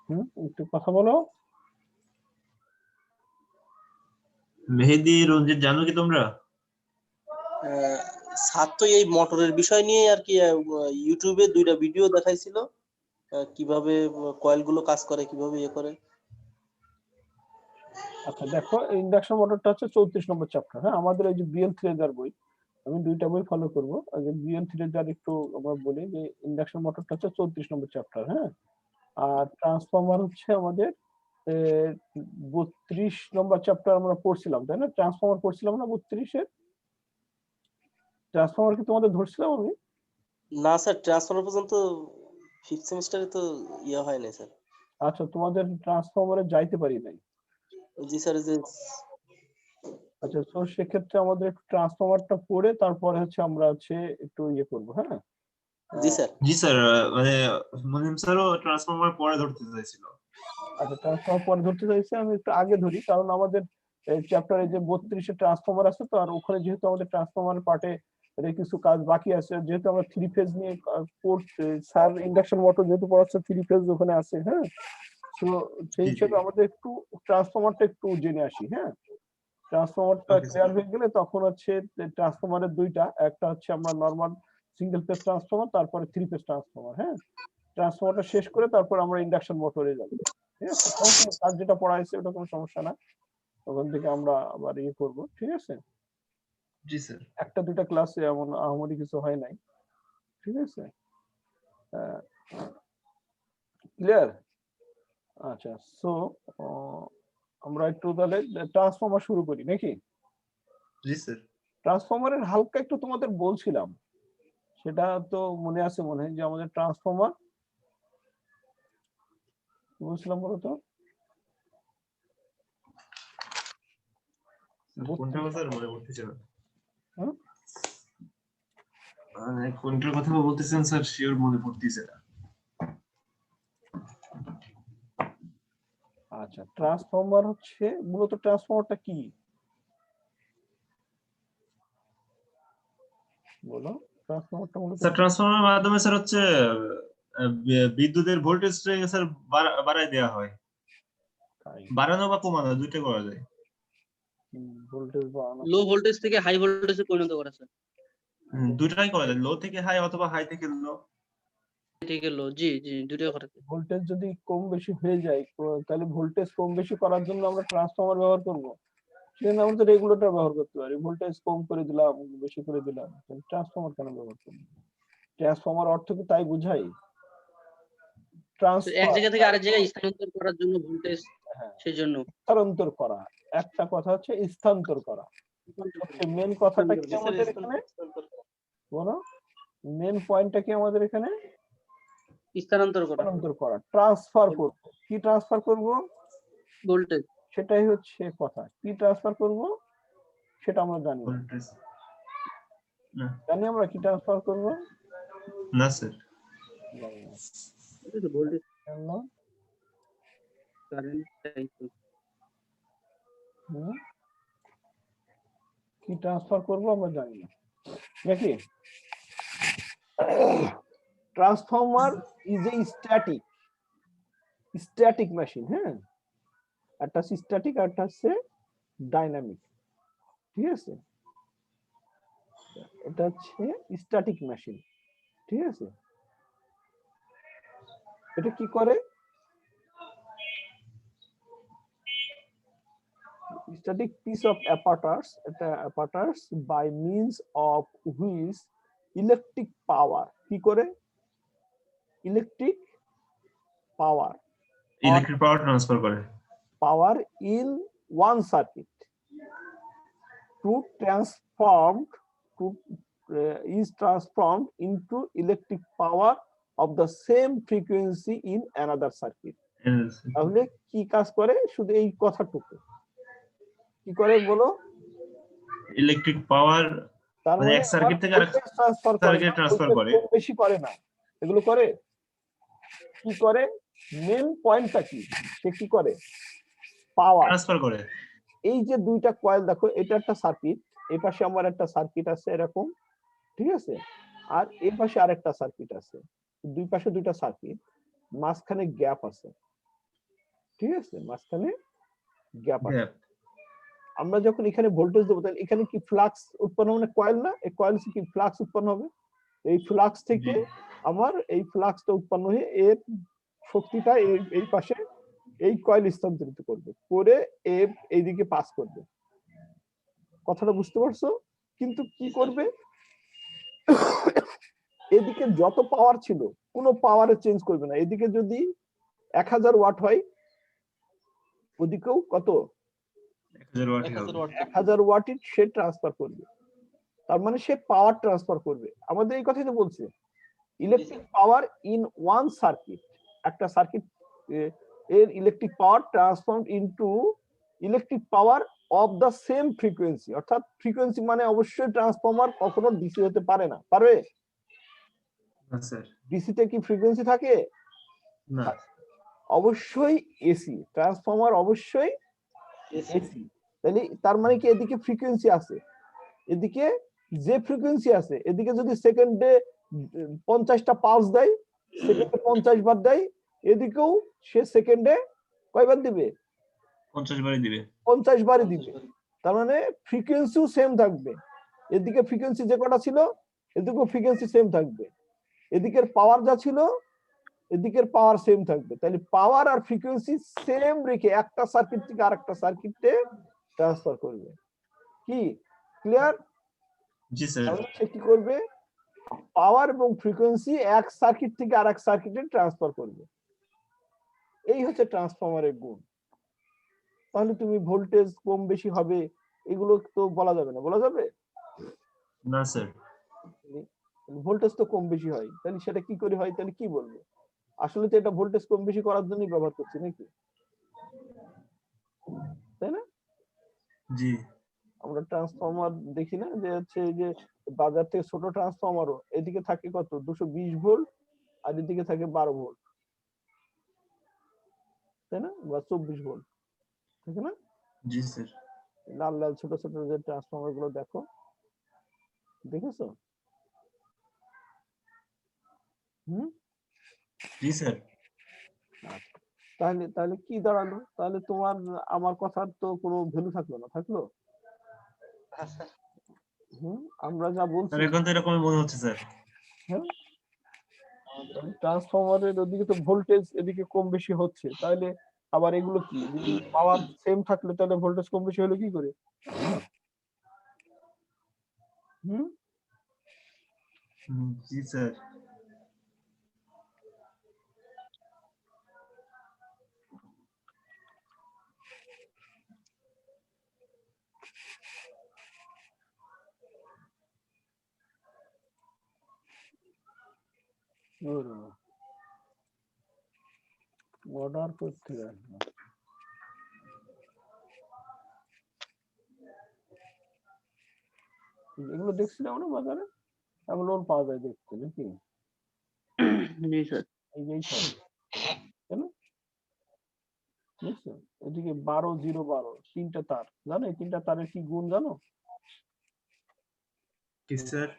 একটু কথা বলো। মেহেদি রঞ্জিত, জানো কি তোমরা? স্যার তো এই মোটরের বিষয় নিয়ে আর কি ইউটিউবে 2টা ভিডিও দেখাইছিল, কিভাবে কয়েল গুলো কাজ করে, কিভাবে ইয়ে করে। আচ্ছা দেখো, ইন্ডাকশন মোটরটা হচ্ছে 34 নম্বর চ্যাপ্টার। হ্যাঁ, আমাদের এই যে বিএল থ্রেজার বই, আমি 2টা বই ফলো করবো। আগে বিএল থ্রেজার একটু আমরা বলি যে ইন্ডাকশন মোটরটা হচ্ছে 34 নম্বর চ্যাপ্টার। হ্যাঁ, আর ট্রান্সফরমার হচ্ছে আমাদের 32 নম্বর চ্যাপ্টার আমরা পড়ছিলাম, তাই না? ট্রান্সফরমার পড়ছিলাম না 32-এর? ট্রান্সফরমার কি তোমাদের ধরছিলাম আমি? না স্যার, ট্রান্সফার পর্যন্ত 5th সেমিস্টারে তো ইয়ে হয় না স্যার। আচ্ছা, তোমাদের ট্রান্সফরমারে যাইতে পারি নাই। জি স্যার, যে আচ্ছা, তো সেক্ষেত্রে আমাদের একটু ট্রান্সফরমারটা পড়ে তারপরে হচ্ছে আমরা হচ্ছে একটু ইয়ে করবো। হ্যাঁ, জি স্যার। জি স্যার, মানে মুনিম স্যারও ট্রান্সফরমার পরে ধরতে চাইছিল। আচ্ছা, ট্রান্সফরমার পরে ধরতে চাইছে, আমি একটু আগে ধরি, কারণ আমাদের চ্যাপ্টারে যে 32-এ ট্রান্সফরমার আছে, তো আর ওখানে যেহেতু আমাদের ট্রান্সফরমার পার্টে কিছু কাজ বাকি আছে, যেহেতু আমরা 3 ফেজ নিয়ে পড়ছি, স্যার ইন্ডাকশন মোটর যেহেতু পড়াচ্ছে 3 ফেজ ওখানে আছে। হ্যাঁ, তো সেই হিসেবে আমাদের একটু ট্রান্সফরমারটা একটু জেনে আসি। হ্যাঁ, ট্রান্সফরমারটা Okay, ক্লিয়ার sir. হয়ে গেলে তখন হচ্ছে ট্রান্সফরমারের 2টা, একটা হচ্ছে আমরা নরমাল সিঙ্গেল ফেজ ট্রান্সফরমার, তারপরে 3 ফেজ ট্রান্সফরমার। হ্যাঁ, ট্রান্সফরমারটা শেষ করে তারপর আমরা ইন্ডাকশন মোটরে যাব। ঠিক আছে, তার যেটা পড়া হয়েছে ওটা কোনো সমস্যা না, ওখান থেকে আমরা আবার ইয়ে করবো। ঠিক আছে, জি স্যার। 1-2টা ক্লাসে এমন আহামরি কিছু হয় নাই। ঠিক আছে, ক্লিয়ার? আচ্ছা, সো আমরা একটু তাহলে ট্রান্সফরমার শুরু করি নাকি? জি স্যার। ট্রান্সফরমারের হালকা একটু তোমাদের বলছিলাম, সেটা তো মনে আছে মনে হয়, যে আমাদের ট্রান্সফরমার বলছিলাম বলতো কোনটা কথা মনে পড়তেছে না। হ্যাঁ? কোনটার কথা বলতেছেন স্যার, শিওর মনে পড়তেছে না। আচ্ছা, ট্রান্সফরমার হচ্ছে মূলত, ট্রান্সফরমারটা কি বলো? ট্রান্সফরমারটা মূলত স্যার ট্রান্সফরমারের মাধ্যমে স্যার হচ্ছে বিদ্যুতের ভোল্টেজ স্যার বাড়ায় দেওয়া হয়, বাড়ানো বা কমানো দুইটা করা যায়। ভোল্টেজ বাড়ানো, লো ভোল্টেজ থেকে হাই ভোল্টেজে পরিণত করা স্যার। দুটাই করা যায়, লো থেকে হাই অথবা হাই থেকে লো। ঠিক আছে, লো, জি জি, দুটোই করা যায়। ভোল্টেজ যদি কম বেশি হয়ে যায়, তাহলে ভোল্টেজ কম বেশি করার জন্য আমরা ট্রান্সফরমার ব্যবহার করব। সেজন্য আমরা তো রেগুলেটর ব্যবহার করতে পারি, ভোল্টেজ কম করে দিলাম বেশি করে দিলাম, ট্রান্সফরমার কেন ব্যবহার করব? ট্রান্সফরমার অর্থ কি তাই বুঝাই? এক ট্রান্সফার, জায়গা থেকে আরেক জায়গায় স্থানান্তর করার জন্য ভোল্টেজ, হ্যাঁ, সেজন্য স্থানান্তর করা। একটা কথা হচ্ছে স্থানান্তর করা, সবচেয়ে মেন কথাটা কি আমাদের এখানে বলো? মেন পয়েন্টটা কি আমাদের এখানে? স্থানান্তর করা স্থানান্তর করা, ট্রান্সফার করব। কি ট্রান্সফার করব? ভোল্টেজ। সেটাই হচ্ছে কথা, কি ট্রান্সফার করব সেটা আমরা জানি না। ভোল্টেজ না, জানি আমরা কি ট্রান্সফার করব? না স্যার। জানি না। এটা তো ভোল্টেজ কেন? Current type. কি ট্রান্সফার করব আমরা জানি না নাকি? Transformer is a static machine. হ্যাঁ, একটা স্ট্যাটিক আর একটা হচ্ছে ডাইনামিক। ঠিক আছে, এটা হচ্ছে স্ট্যাটিক মেশিন। ঠিক আছে, এটা কি করে? static piece of apparatus, by means of which electric power, কি করে? Electric power electric power transfer করে। power in one circuit to transformed to is transformed into electric power of the same frequency in another circuit. তাহলে কি কাজ করে? শুধু এই কথাটুকু কি করে বলো? ইলেকট্রিক পাওয়ার তার মানে মানে এক সার্কিট থেকে আরেক ট্রান্সফার করে, সার্কিটে ট্রান্সফার করে। কম বেশি করে না, এগুলো করে। কি করে? মেন পয়েন্টটা কি? সে কি করে? পাওয়ার ট্রান্সফার করে। এই যে 2টা কয়েল দেখো, এটা একটা সার্কিট, এই পাশে আমার একটা সার্কিট আছে এরকম। ঠিক আছে, আর এই পাশে আরেকটা সার্কিট আছে, দুই পাশে 2টা সার্কিট, মাঝখানে গ্যাপ আছে। ঠিক আছে, মাঝখানে গ্যাপ আছে। গ্যাপ। আমরা যখন এখানে ভোল্টেজ দেবো তাহলে এখানে কি ফ্লাক্স উৎপন্ন হবে না, কয়েল না, এই কয়েল কি ফ্লাক্স উৎপন্ন হবে, এই ফ্লাক্স থেকে আমার এই ফ্লাক্সটা উৎপন্ন হয়ে এর শক্তিটা এই পাশে এই কয়েল স্থানান্তরিত করবে, করে এইদিকে পাস করবে। কথাটা বুঝতে পারছো? কিন্তু কি করবে, এদিকে যত পাওয়ার ছিল কোনো পাওয়ারে চেঞ্জ করবে না। এদিকে যদি 1000 ওয়াট হয় ওদিকেও কত 1000 ওয়াট হবে। 1000 ওয়াটই সে ট্রান্সফার করবে। তার মানে সে পাওয়ার ট্রান্সফার করবে। আমাদের এই কথাই তো বলছে, electric power in one circuit, একটা সার্কিট এর electric power transformed into electric power of the same frequency. অর্থাৎ ফ্রিকোয়েন্সি মানে অবশ্যই ট্রান্সফর্মার কখনো ডিসি হতে পারে না, পারবে? না স্যার। ডিসিতে কি ফ্রিকোয়েন্সি থাকে? না। অবশ্যই এসি। ট্রান্সফর্মার অবশ্যই এসি। তাহলে তার মানে কি এদিকে ফ্রিকোয়েন্সি আছে, এদিকে যে ফ্রিকোয়েন্সি আছে, এদিকে যদি সেকেন্ডে 50টা পালস দেয়, সেকেন্ডে 50 বার দেয়, এদিকেও সে সেকেন্ডে কয়বার দিবে? 50 বারই দিবে। 50 বারই দিবে। তার মানে ফ্রিকোয়েন্সিও সেম থাকবে। এদিকে ফ্রিকোয়েন্সি যে কটা ছিল এদিকেও ফ্রিকোয়েন্সি সেম থাকবে। এদিকের পাওয়ার যা ছিল এদিকের পাওয়ার সেম থাকবে। তাহলে পাওয়ার আর ফ্রিকোয়েন্সি সেম রেখে একটা সার্কিট থেকে আরেকটা সার্কিটে ট্রান্সফার করবে। কি ক্লিয়ার? জি স্যার। সে কি করবে, পাওয়ার এবং ফ্রিকোয়েন্সি এক সার্কিট থেকে আরেক সার্কিটে ট্রান্সফার করবে। এই হচ্ছে ট্রান্সফরমারের গুণ। তাহলে তুমি ভোল্টেজ কম বেশি হবে এগুলো তো বলা যাবে না, বলা যাবে? না স্যার। ভোল্টেজ তো কম বেশি হয়, তাহলে সেটা কি করে হয়, তাহলে কি বলবো? আসলে তো এটা ভোল্টেজ কম বেশি করার জন্যই ব্যবহার করছি নাকি, তাই না? জি। আমরা ট্রান্সফরমার দেখি না যে হচ্ছে এই যে বাজার থেকে ছোট ট্রান্সফরমারও এদিকে থাকে কত 220 ভোল্ট আর এদিকে থাকে 12 ভোল্ট, তাই না? বা 24 ভোল্ট, ঠিক না? জি স্যার। লাল লাল ছোট ছোট যে ট্রান্সফরমার গুলো দেখো, দেখেছো? জি স্যার। তাহলে তাহলে কি দাঁড়ালো, তাহলে তোমার আমার কথার তো কোনো ভ্যালু থাকলো না, থাকলো? আমরা যা বলছি স্যার এখন তো এরকমই মনে হচ্ছে স্যার। হ্যাঁ, ট্রান্সফরমারের ওদিকে তো ভোল্টেজ এদিকে কম বেশি হচ্ছে, তাহলে আবার এগুলো কি যদি পাওয়ার সেম থাকলে তাহলে ভোল্টেজ কম বেশি হলো কি করে? জি স্যার। অর্ডার করতে এগুলো দেখছিলাম না বাজারে, এখন লোন পাওয়া যায় দেখতে নাকি? জি স্যার। এই যে তাই না? বুঝছো, এদিকে 12 0 12 তিনটা তার, জানো এই তিনটা তারের কি গুণ জানো? কি স্যার?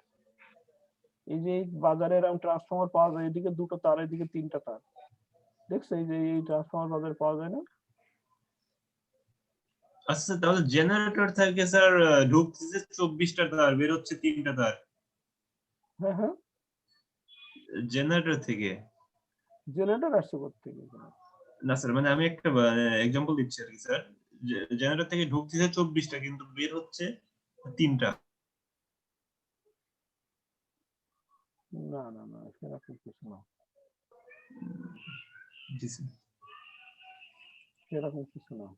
এই যে বাজারে এরকম ট্রান্সফরমার পাওয়া যায়, এদিকে দুটো তার এদিকে তিনটা তার, দেখছো এই যে এই ট্রান্সফরমার বাজারে পাওয়া যায় না? আচ্ছা তাহলে জেনারেটর থেকে স্যার ঢুকছে 24টা তার, বের হচ্ছে 3টা তার। হ্যাঁ হ্যাঁ, জেনারেটর থেকে। জেনারেটর আসছে কোত্থেকে? না স্যার মানে আমি একটা এক্সাম্পল দিচ্ছি আর কি স্যার। জেনারেটর থেকে ঢুকছে 24টা কিন্তু বের হচ্ছে 3টা। না না না, সেরকম কিছু না, জি স্যার। সেরকম কিছু না।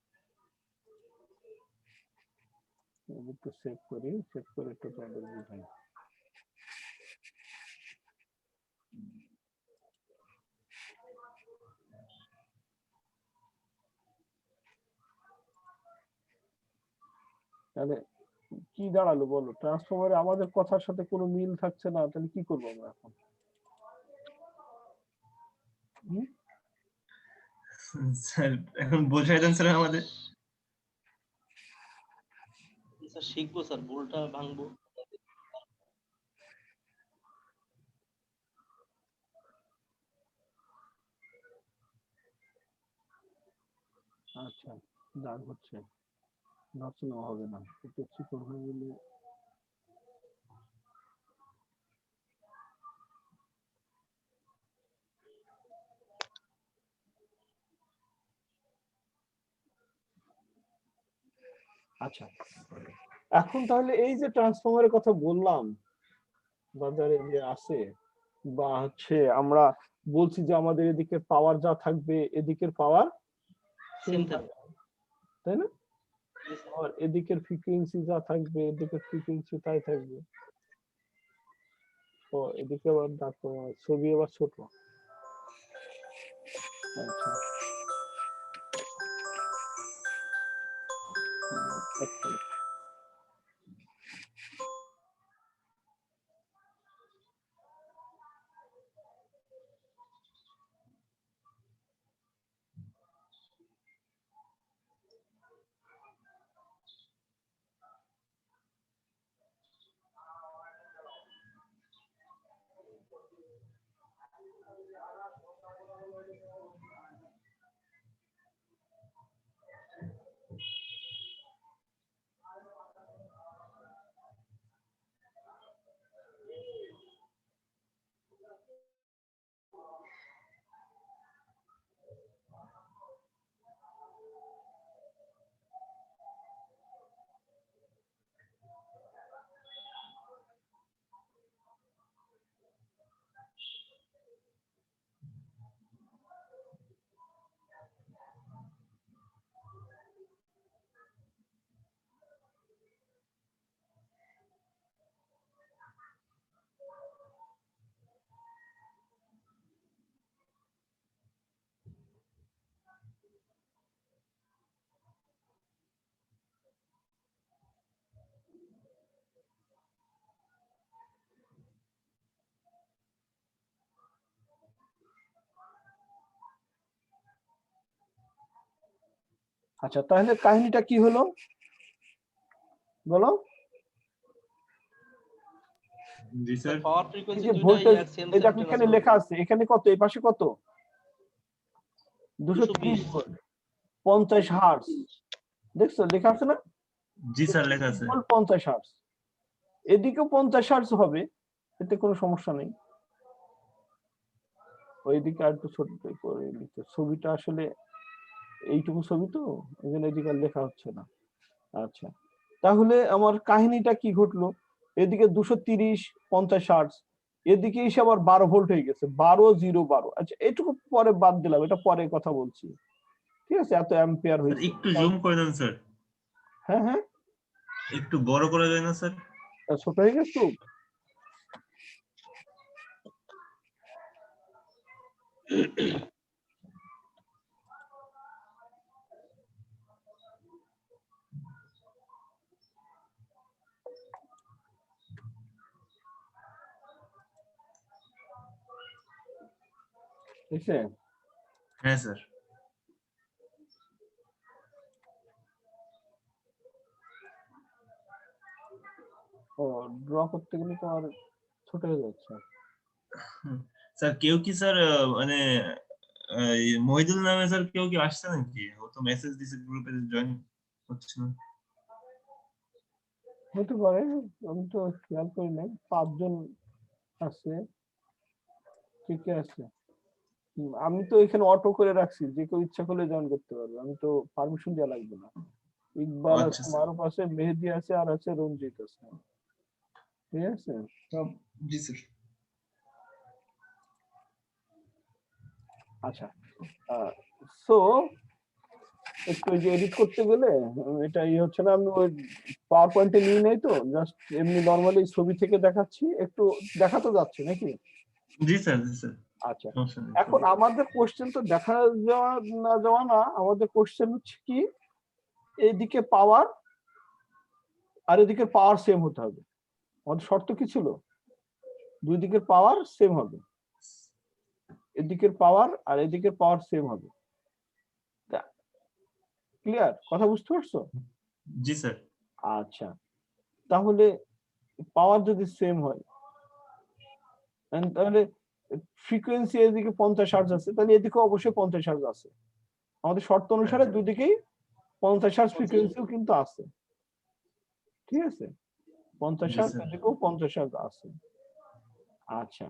একটু সেভ করি, সেভ করে একটু তোমাদের বুঝাই। তাহলে কি দাঁড়ালো বলো, ট্রান্সফরমারে আমাদের কথার সাথে কোনো মিল থাকছে না, তাহলে কি করবো আমরা এখন? স্যার এখন বোঝাই দেন স্যার আমাদের। স্যার শিখবো স্যার, ভুলটা ভাঙবো। আচ্ছা, দাগ হচ্ছে, নড়াচড়া হবে না, একটু চিকন হয়ে গেলে। আচ্ছা, এখন তাহলে এই যে ট্রান্সফরমারের কথা বললাম, বাজারে যে আছে, বা হচ্ছে আমরা বলছি যে আমাদের এদিকে পাওয়ার যা থাকবে এদিকের পাওয়ার সেম থাকবে, তাই না? আর এদিকের ফ্রিকোয়েন্সি যা থাকবে এদিকের ফ্রিকোয়েন্সি তাই থাকবে। তো এদিকে আবার ছবি আবার ছোট। আচ্ছা, আচ্ছা। আচ্ছা, তাহলে কাহিনীটা কি হলো বলো? জি স্যার। পাওয়ার এই ফ্রিকোয়েন্সি যে দুইটাই ভোল্টেজ, সেম এই সেম দেখো এখানে ট্রান্সফার লেখা আছে, এখানে কত, এই পাশে কত, 230 ভোল্ট, 50 হার্টজ, দেখছো লেখা আছে না? জি স্যার, লেখা আছে। 50 হার্টজ, এদিকেও 50 হার্টজ হবে, এতে কোনো সমস্যা নেই। ওইদিকে আর একটু ছোট করে লিখতে, ছবিটা আসলে এইটুকু ছবি তো, এখানে এদিকে আর লেখা হচ্ছে না। আচ্ছা, তাহলে আমার কাহিনীটা কি ঘটলো, এদিকে 230 50 হার্টজ, এদিকে এসে আবার 12 ভোল্ট হয়ে গেছে, 12 0 12। আচ্ছা, এটুকু পরে বাদ দিলাম, এটা পরে কথা বলছি, ঠিক আছে? এত অ্যাম্পিয়ার হয়েছে। একটু জুম করে দেন স্যার, হ্যাঁ হ্যাঁ, একটু বড় করে দেন না স্যার। ছোট হয়ে গেছে তো। ঠিক আছে, হ্যাঁ স্যার। ও ড্র করতে গেলে তো আর ছোট হয়ে যাচ্ছে। স্যার কেউ কি স্যার মানে মহিদুল নামে স্যার কেউ কি আসছে নাকি? ও তো মেসেজ দিছে গ্রুপে, জয়েন হচ্ছে না। হতে পারে, আমি তো খেয়াল করি নাই, 5 জন আছে, ঠিক আছে। আমি তো এখানে অটো করে রাখছি, যে কেউ ইচ্ছা করলে জয়েন করতে পারবে, আমি তো পারমিশন দেওয়া লাগবে না। ইকবাল আচ্ছা আছে, স্যার। মারুফ আছে, মেহেদি আছে, আর আছে রঞ্জিত আছে, ঠিক আছে। জি স্যার। আচ্ছা, সো একটু ওই যে এডিট করতে গেলে এটা হচ্ছে না, আমি ওই পাওয়ার পয়েন্টে নিয়ে নেই তো, জাস্ট এমনি নরমালি ছবি থেকে দেখাচ্ছি, একটু দেখাতে যাচ্ছে নাকি? জি স্যার, জি স্যার, আচ্ছা, সমস্যা নেই। এখন আমাদের কোশ্চেন তো দেখা যাওয়া না যাওয়া না, আমাদের কোশ্চেন হচ্ছে কি, এইদিকে পাওয়ার আর এদিকে পাওয়ার সেম হতে হবে। আমাদের শর্ত কি ছিল? দুই দিকের পাওয়ার সেম হবে, এদিকের পাওয়ার আর এদিকের পাওয়ার সেম হবে। ক্লিয়ার? কথা বুঝতে পারছো? জি স্যার। আচ্ছা, তাহলে পাওয়ার যদি সেম হয়, তাহলে ফ্রিকোয়েন্সি এদিকে 50 হার্টজ আছে, তাহলে এদিকে অবশ্যই 50 হার্টজ আছে। আমাদের শর্ত অনুসারে আচ্ছা। দুদিকেই 50 হার্জ ফ্রিকোয়েন্সিও কিন্তু আছে, ঠিক আছে, 50 জি হার্জ স্যার। এদিকেও 50 হার্জ আছে। আচ্ছা,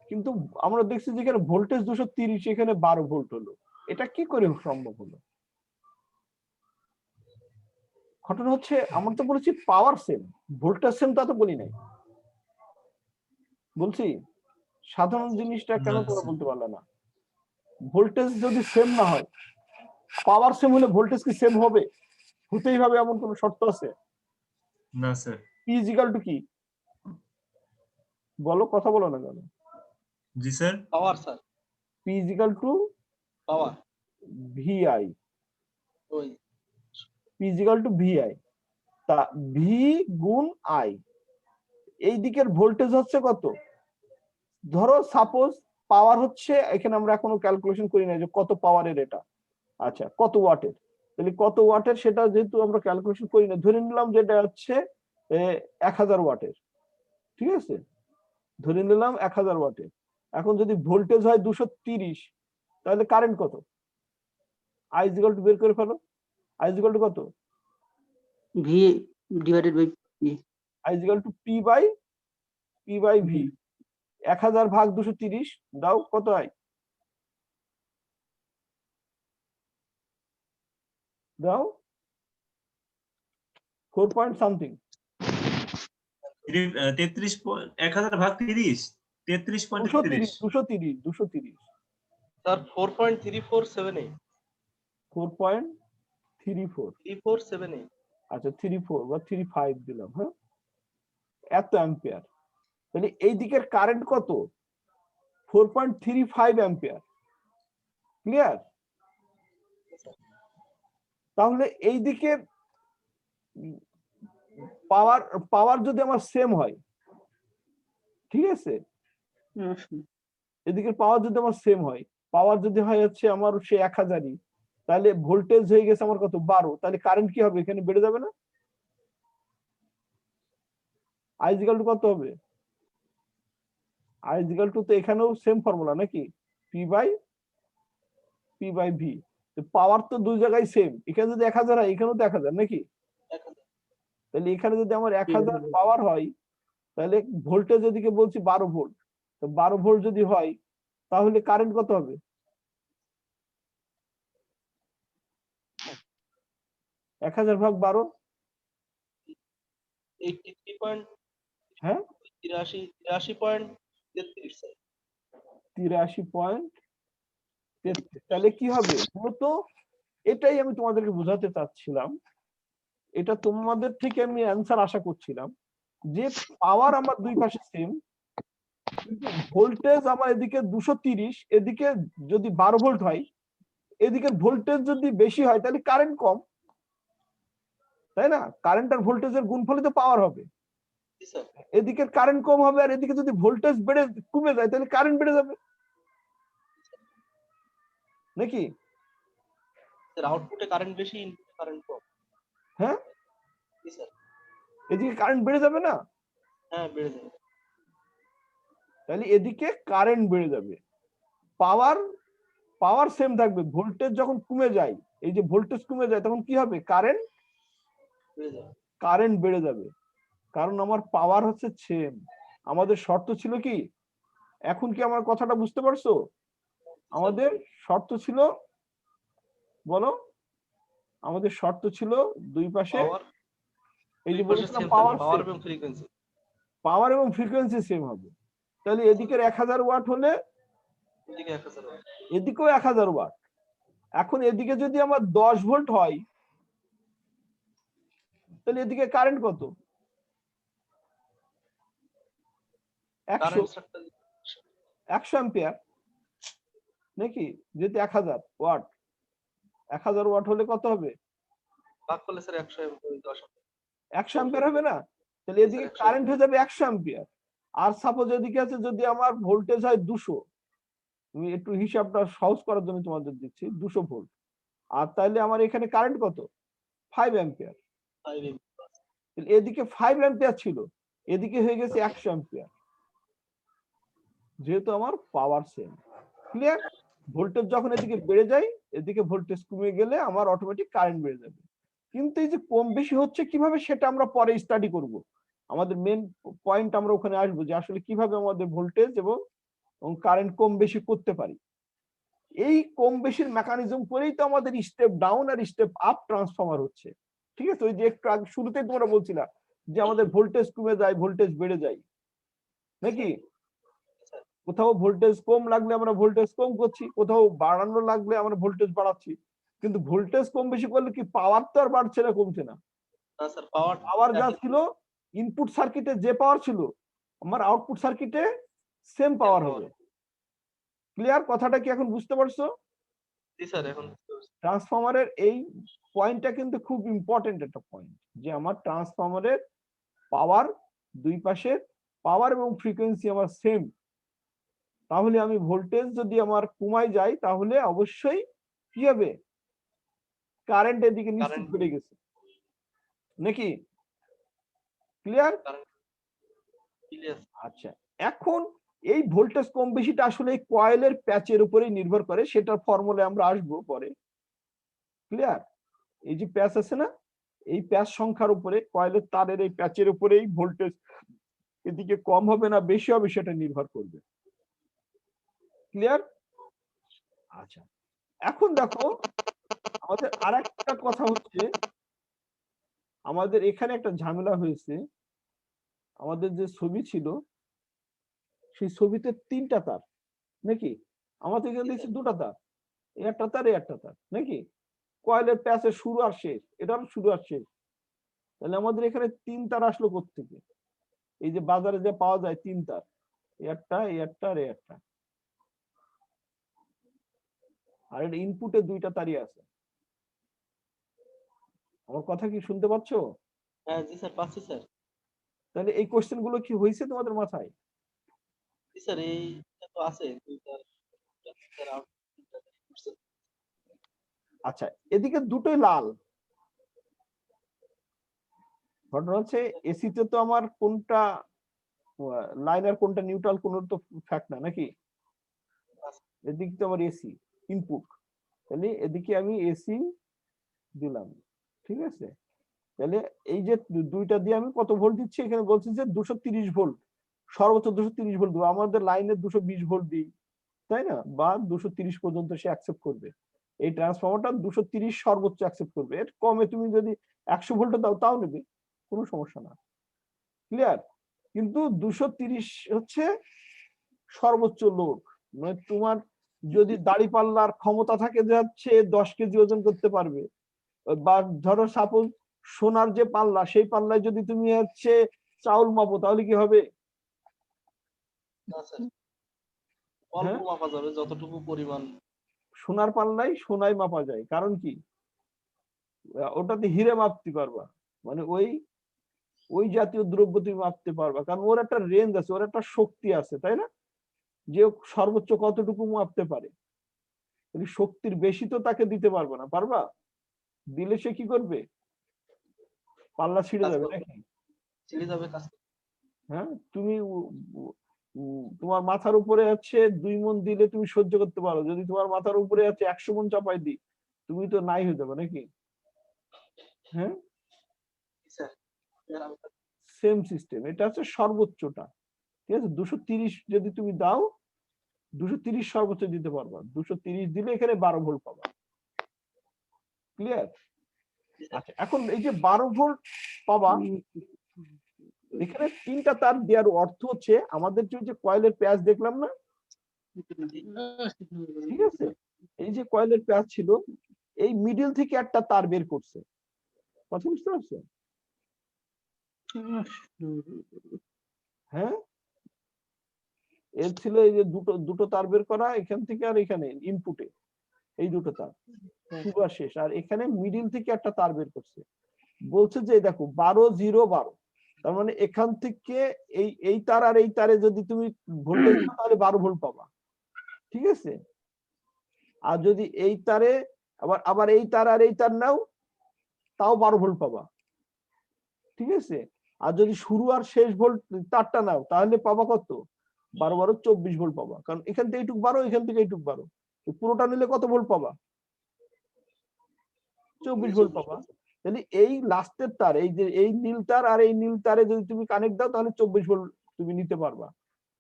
কিন্তু আমরা দেখছি যে এখানে ভোল্টেজ 230, এখানে 12 ভোল্ট হলো, এটা কি করে সম্ভব হলো? ঘটনা হচ্ছে আমরা তো বলেছি পাওয়ার সেম, ভোল্টেজ সেম তা তো বলি নাই, বলছি সাধারণ জিনিসটা কেন না তোমরা স্যার। বলতে পারলে না? ভোল্টেজ যদি সেম না হয়, পাওয়ার সেম হলে ভোল্টেজ কি সেম হবে? হতেই হবে এমন কোন শর্ত আছে? না sir. P is equal to কি? বলো, কথা বলো না কেন? জি sir. Power sir, P is equal to power V I, ওই P is equal to V I. তা ভি গুণ আই, এই দিকের ভোল্টেজ হচ্ছে কত? ধরো সাপোজ পাওয়ার হচ্ছে, এখানে আমরা এখনো ক্যালকুলেশন করি না যে কত পাওয়ারের এটা, আচ্ছা কত ওয়াটের, তাহলে কত ওয়াটের সেটা যেহেতু আমরা ক্যালকুলেশন করি না, ধরে নিলাম যে এটা হচ্ছে 1000 ওয়াটের, ঠিক আছে, ধরে নিলাম 1000 ওয়াটের। এখন যদি ভোল্টেজ হয় 230, তাহলে কারেন্ট কত? আই ইজ ইকুয়াল টু, বের করে ফেলো, আই ইজ ইকুয়াল টু কত? V divided by P. I is equal to P by V. 1000 ভাগ 230 দাও, কত হয়? দাও 4 পয়েন্ট সামথিং। 1000 ভাগ 30, 33.33। 230 স্যার 4.3478 4.34, 3478 আচ্ছা 34 বা 35 দিলাম, হ্যাঁ, এত অ্যাম্পিয়ার। তাহলে এই দিকের কারেন্ট কত? 4.35 অ্যাম্পিয়ার, ক্লিয়ার? তাহলে এই দিকে পাওয়ার পাওয়ার যদি আমার সেম হয়, ঠিক আছে, এদিকে পাওয়ার যদি আমার সেম হয়, পাওয়ার যদি হয় হচ্ছে আমার সে 1000ই, তাহলে ভোল্টেজ হয়ে গেছে আমার কত? 12, তাহলে কারেন্ট কি হবে? এখানে বেড়ে যাবে না? আই ইজ ইকুয়াল টু কত হবে? আই ইজ ইকুয়াল টু তো এখানেও সেম ফর্মুলা নাকি, পি বাই ভি। পাওয়ার তো দুই জায়গায় সেম, এখানে যদি 1000 হয় এখানেও তো 1000 নাকি, তাহলে এখানে যদি আমার 1000 পাওয়ার হয়, তাহলে ভোল্টেজ এদিকে বলছি 12 ভোল্ট, তো 12 ভোল্ট যদি হয় তাহলে কারেন্ট কত হবে? 1000 ভাগ 12, 83 হ্যাঁ 83.33 স্যার। 83.33। তাহলে কি হবে মূলত? এটাই আমি তোমাদেরকে বোঝাতে চাচ্ছিলাম, এটা তোমাদের থেকে আমি অ্যান্সার আশা করছিলাম, যে পাওয়ার আমার দুই পাশে সেম, কিন্তু ভোল্টেজ আমার এদিকে 230, এদিকে যদি 12 ভোল্ট হয়, এদিকের ভোল্টেজ যদি বেশি হয় তাহলে কারেন্ট কম, তাই না? কারেন্ট আর ভোল্টেজের গুণফলে তো পাওয়ার হবে। জি স্যার। এদিকের কারেন্ট কম হবে, আর এদিকে যদি ভোল্টেজ কমে যায় তাহলে কারেন্ট বেড়ে যাবে নাকি? স্যার আউটপুটে কারেন্ট বেশি, ইনপুটে কারেন্ট কম। হ্যাঁ, জি স্যার। এদিকে কারেন্ট বেড়ে যাবে না? হ্যাঁ বেড়ে যাবে। তাহলে এদিকে কারেন্ট বেড়ে যাবে, পাওয়ার পাওয়ার সেম থাকবে। ভোল্টেজ যখন কমে যায়, এই যে ভোল্টেজ কমে যায়, তখন কি হবে? বেড়ে যাবে। কারেন্ট বেড়ে যাবে, কারণ আমার পাওয়ার হচ্ছে সেম। আমাদের শর্ত ছিল কি, এখন কি আমার কথাটা বুঝতে পারছো? আমাদের শর্ত ছিল, বলো, আমাদের শর্ত ছিল দুই পাশে, পাওয়ার এই যে দুই পাশে বলেছিলাম সেম পাওয়ার পাওয়ার এবং ফ্রিকোয়েন্সি। পাওয়ার এবং ফ্রিকোয়েন্সি সেম হবে। তাহলে এদিকের 1000 ওয়াট হলে এদিকে 1000 ওয়াট। এদিকেও 1000 ওয়াট। এখন এদিকে যদি আমার 10 ভোল্ট হয়, তাহলে এদিকে কারেন্ট কত? 100 কারেন্ট স্যার 100 অ্যাম্পিয়ার নাকি, যেহেতু 1000 ওয়াট, 1000 ওয়াট হলে কত হবে? ভাগ করলে স্যার 100 10 100 অ্যাম্পিয়ার হবে না? তাহলে এদিকে স্যার 100 কারেন্ট হয়ে যাবে 100 অ্যাম্পিয়ার। আর সাপোজ এদিকে আছে, যদি আমার ভোল্টেজ হয় 200, আমি একটু হিসাবটা সহজ করার জন্য তোমাদের দিচ্ছি, 200 ভোল্ট, আর তাহলে আমার এখানে কারেন্ট কত? 5 অ্যাম্পিয়ার। 5 তাহলে এদিকে 5 অ্যাম্পিয়ার ছিল, এদিকে হয়ে গেছে 100 অ্যাম্পিয়ার, যেহেতু আমার পাওয়ার সেম। ক্লিয়ার? ভোল্টেজ যখন এদিকে বেড়ে যায়, এদিকে ভোল্টেজ কমে গেলে আমার অটোমেটিক কারেন্ট বেড়ে যাবে। কিন্তু এই যে কম বেশি হচ্ছে কিভাবে সেটা আমরা পরে স্টাডি করব। আমাদের মেন পয়েন্ট আমরা ওখানে আসবো যে আসলে কিভাবে আমাদের ভোল্টেজ এবং কারেন্ট কম বেশি করতে পারি। এই কম বেশির মেকানিজম করেই তো আমাদের স্টেপ ডাউন আর স্টেপ আপ ট্রান্সফরমার হচ্ছে। ঠিক আছে, ওই যে একটু আগে শুরুতেই তোমরা বলছিলা যে আমাদের ভোল্টেজ কমে যায়, ভোল্টেজ বেড়ে যায় নাকি? কোথাও ভোল্টেজ কম লাগলে আমরা ভোল্টেজ কম করছি, কোথাও বাড়ানো লাগলে আমরা ভোল্টেজ বাড়াচ্ছি। কিন্তু ভোল্টেজ কম বেশি করলে কি পাওয়ার তো আর বাড়ছে না, কমছে না। না স্যার, পাওয়ার পাওয়ার যা ছিল ইনপুট সার্কিটে যে পাওয়ার ছিল আমার আউটপুট সার্কিটে সেম পাওয়ার হবে। ক্লিয়ার? কথাটা কি এখন বুঝতে পারছো? জি স্যার, এখন ট্রান্সফরমারের এই পয়েন্টটা কিন্তু খুব ইম্পর্টেন্ট একটা পয়েন্ট, যে আমার ট্রান্সফরমারের পাওয়ার দুই পাশে পাওয়ার এবং ফ্রিকোয়েন্সি আমার সেম। তাহলে আমি ভোল্টেজ যদি আমার কমায় যায় তাহলে অবশ্যই কি হবে, কারেন্ট এদিকে নিশ্চিত বেড়ে গেছে নাকি? ক্লিয়ার? আচ্ছা, এখন এই ভোল্টেজ কম বেশিটা আসলে এই কয়েলের প্যাচের উপরেই নির্ভর করে, সেটার ফর্মুলা আমরা আসবো পরে। ক্লিয়ার? এই যে প্যাচ আছে না, এই প্যাচ সংখ্যার উপরে, কয়েলের তারের এই প্যাচের উপরেই ভোল্টেজ এদিকে কম হবে না বেশি হবে সেটা নির্ভর করবে। ক্লিয়ার? আচ্ছা, এখন দেখো আমাদের আরেকটা কথা হচ্ছে, আমাদের এখানে একটা ঝামেলা হয়েছে। আমাদের যে ছবি ছিল সেই ছবিতে 3টা তার নাকি, আমাদের এখানে দেখছি 2টা তার, একটা তার একটা তার নাকি? কয়েলের প্যাচের শুরু আর শেষ, এটার শুরু আর শেষ। তাহলে আমাদের এখানে 3 তার আসলো কোত্থেকে? এই যে বাজারে যে পাওয়া যায় 3 তার, একটা একটা আর একটা, আর এটা ইনপুটে 2টা তারই আছে। আমার কথা কি শুনতে পাচ্ছ? হ্যাঁ জি স্যার, পাচ্ছি স্যার। তাহলে এই কোশ্চেন গুলো কি হয়েছে তোমাদের মাথায়? জি স্যার, এই তো আছে আচ্ছা, এদিকে দুটোই লাল। ঘটনা হচ্ছে এসিতে তো আমার কোনটা লাইন আর কোনটা নিউট্রাল কোন তো ফ্যাক্ট না নাকি? এদিকে তো আমার এসি ইনপুট, তাহলে এদিকে আমি এসি দিলাম। ঠিক আছে, তাহলে এই যে দুইটা দিয়ে আমি কত ভোল্ট দিচ্ছি, এখানে বলছি যে 230 ভোল্ট, সর্বোচ্চ 230 ভোল্ট দেবো। আমাদের লাইনে 220 ভোল্ট দিই, তাই না? বা 230 পর্যন্ত সে অ্যাকসেপ্ট করবে। এই ট্রান্সফরমারটা 230 সর্বোচ্চ অ্যাকসেপ্ট করবে। এর কমে তুমি যদি 100 ভোল্ট দাও তাও নেবে, কোনো সমস্যা না। ক্লিয়ার? কিন্তু 230 হচ্ছে সর্বোচ্চ লোড। মানে তোমার যদি দাঁড়িপাল্লার ক্ষমতা থাকে যে হচ্ছে 10 কেজি ওজন করতে পারবে, বা ধরো সাপোজ সোনার যে পাল্লা, সেই পাল্লায় যদি তুমি হচ্ছে চাউল মাপো তাহলে কি হবে? অল্প মাপা যাবে, যতটুকু পরিমাণ। সোনার পাল্লাই সোনায় মাপা যায়, কারণ কি ওটাতে হিরে মাপতে পারবা, মানে ওই ওই জাতীয় দ্রব্য তুমি মাপতে পারবা, কারণ ওর একটা রেঞ্জ আছে, ওর একটা শক্তি আছে, তাই না? যে সর্বোচ্চ কতটুকু মাপতে পারে। শক্তির বেশি তো তাকে দিতে পারবে না, পারবা? দিলে সে কি করবে? পাল্লা ছিঁড়ে যাবে নাকি? ছিঁড়ে যাবে কাজ। হ্যাঁ, তুমি তোমার মাথার উপরে আছে 2 মণ দিলে তুমি সহ্য করতে পারো, যদি তোমার মাথার উপরে আছে 100 মণ চাপাই দিই, তুমি তো নাই হয়ে যাবে নাকি? হ্যাঁ, সেম সিস্টেম। এটা হচ্ছে সর্বোচ্চটা। ঠিক আছে, 230 যদি তুমি দাও, 230 সর্বোচ্চ দিতে পারবা, 230 দিলে এখানে 12 ভোল্ট পাবা। ক্লিয়ার? আচ্ছা, এখন এই যে 12 ভোল্ট পাবা, এখানে 3টা তার দেওয়ার অর্থ হচ্ছে আমাদের যে কয়েলের প্যাচ দেখলাম না, ঠিক আছে, এই যে কয়েলের প্যাচ ছিল, এই মিডল থেকে একটা তার বের করছে। কথা বুঝতে পারছো? হ্যাঁ, এর ছিল এই যে দুটো দুটো তার বের করা এখান থেকে, আর এখানে ইনপুটে এই দুটো তার শুরু আর শেষ, আর এখানে মিডল থেকে একটা তার বের করছে। বলছে যে দেখো 12 0 12, তার মানে এখান থেকে এই এই তার আর এই তারে যদি তুমি ভোল্টেজ দাও তাহলে 12 ভোল্ট পাবা। ঠিক আছে, আর যদি এই তারে আবার আবার এই তার আর এই তার নাও, তাও 12 ভোল্ট পাবা। ঠিক আছে, আর যদি শুরু আর শেষ ভোল্ট তারটা নাও তাহলে পাবা কত? 12 12 24 ভোল্ট পাবা, কারণ এখান থেকে এইটুক 12, এখান থেকে এইটুক 12, তো পুরোটা নিলে কত ভোল্ট পাবা? 24 ভোল্ট পাবা। তাহলে এই লাস্টের তার, এই যে এই নীল তার আর এই নীল তারে যদি তুমি কানেক্ট দাও তাহলে 24 ভোল্ট তুমি নিতে পারবা।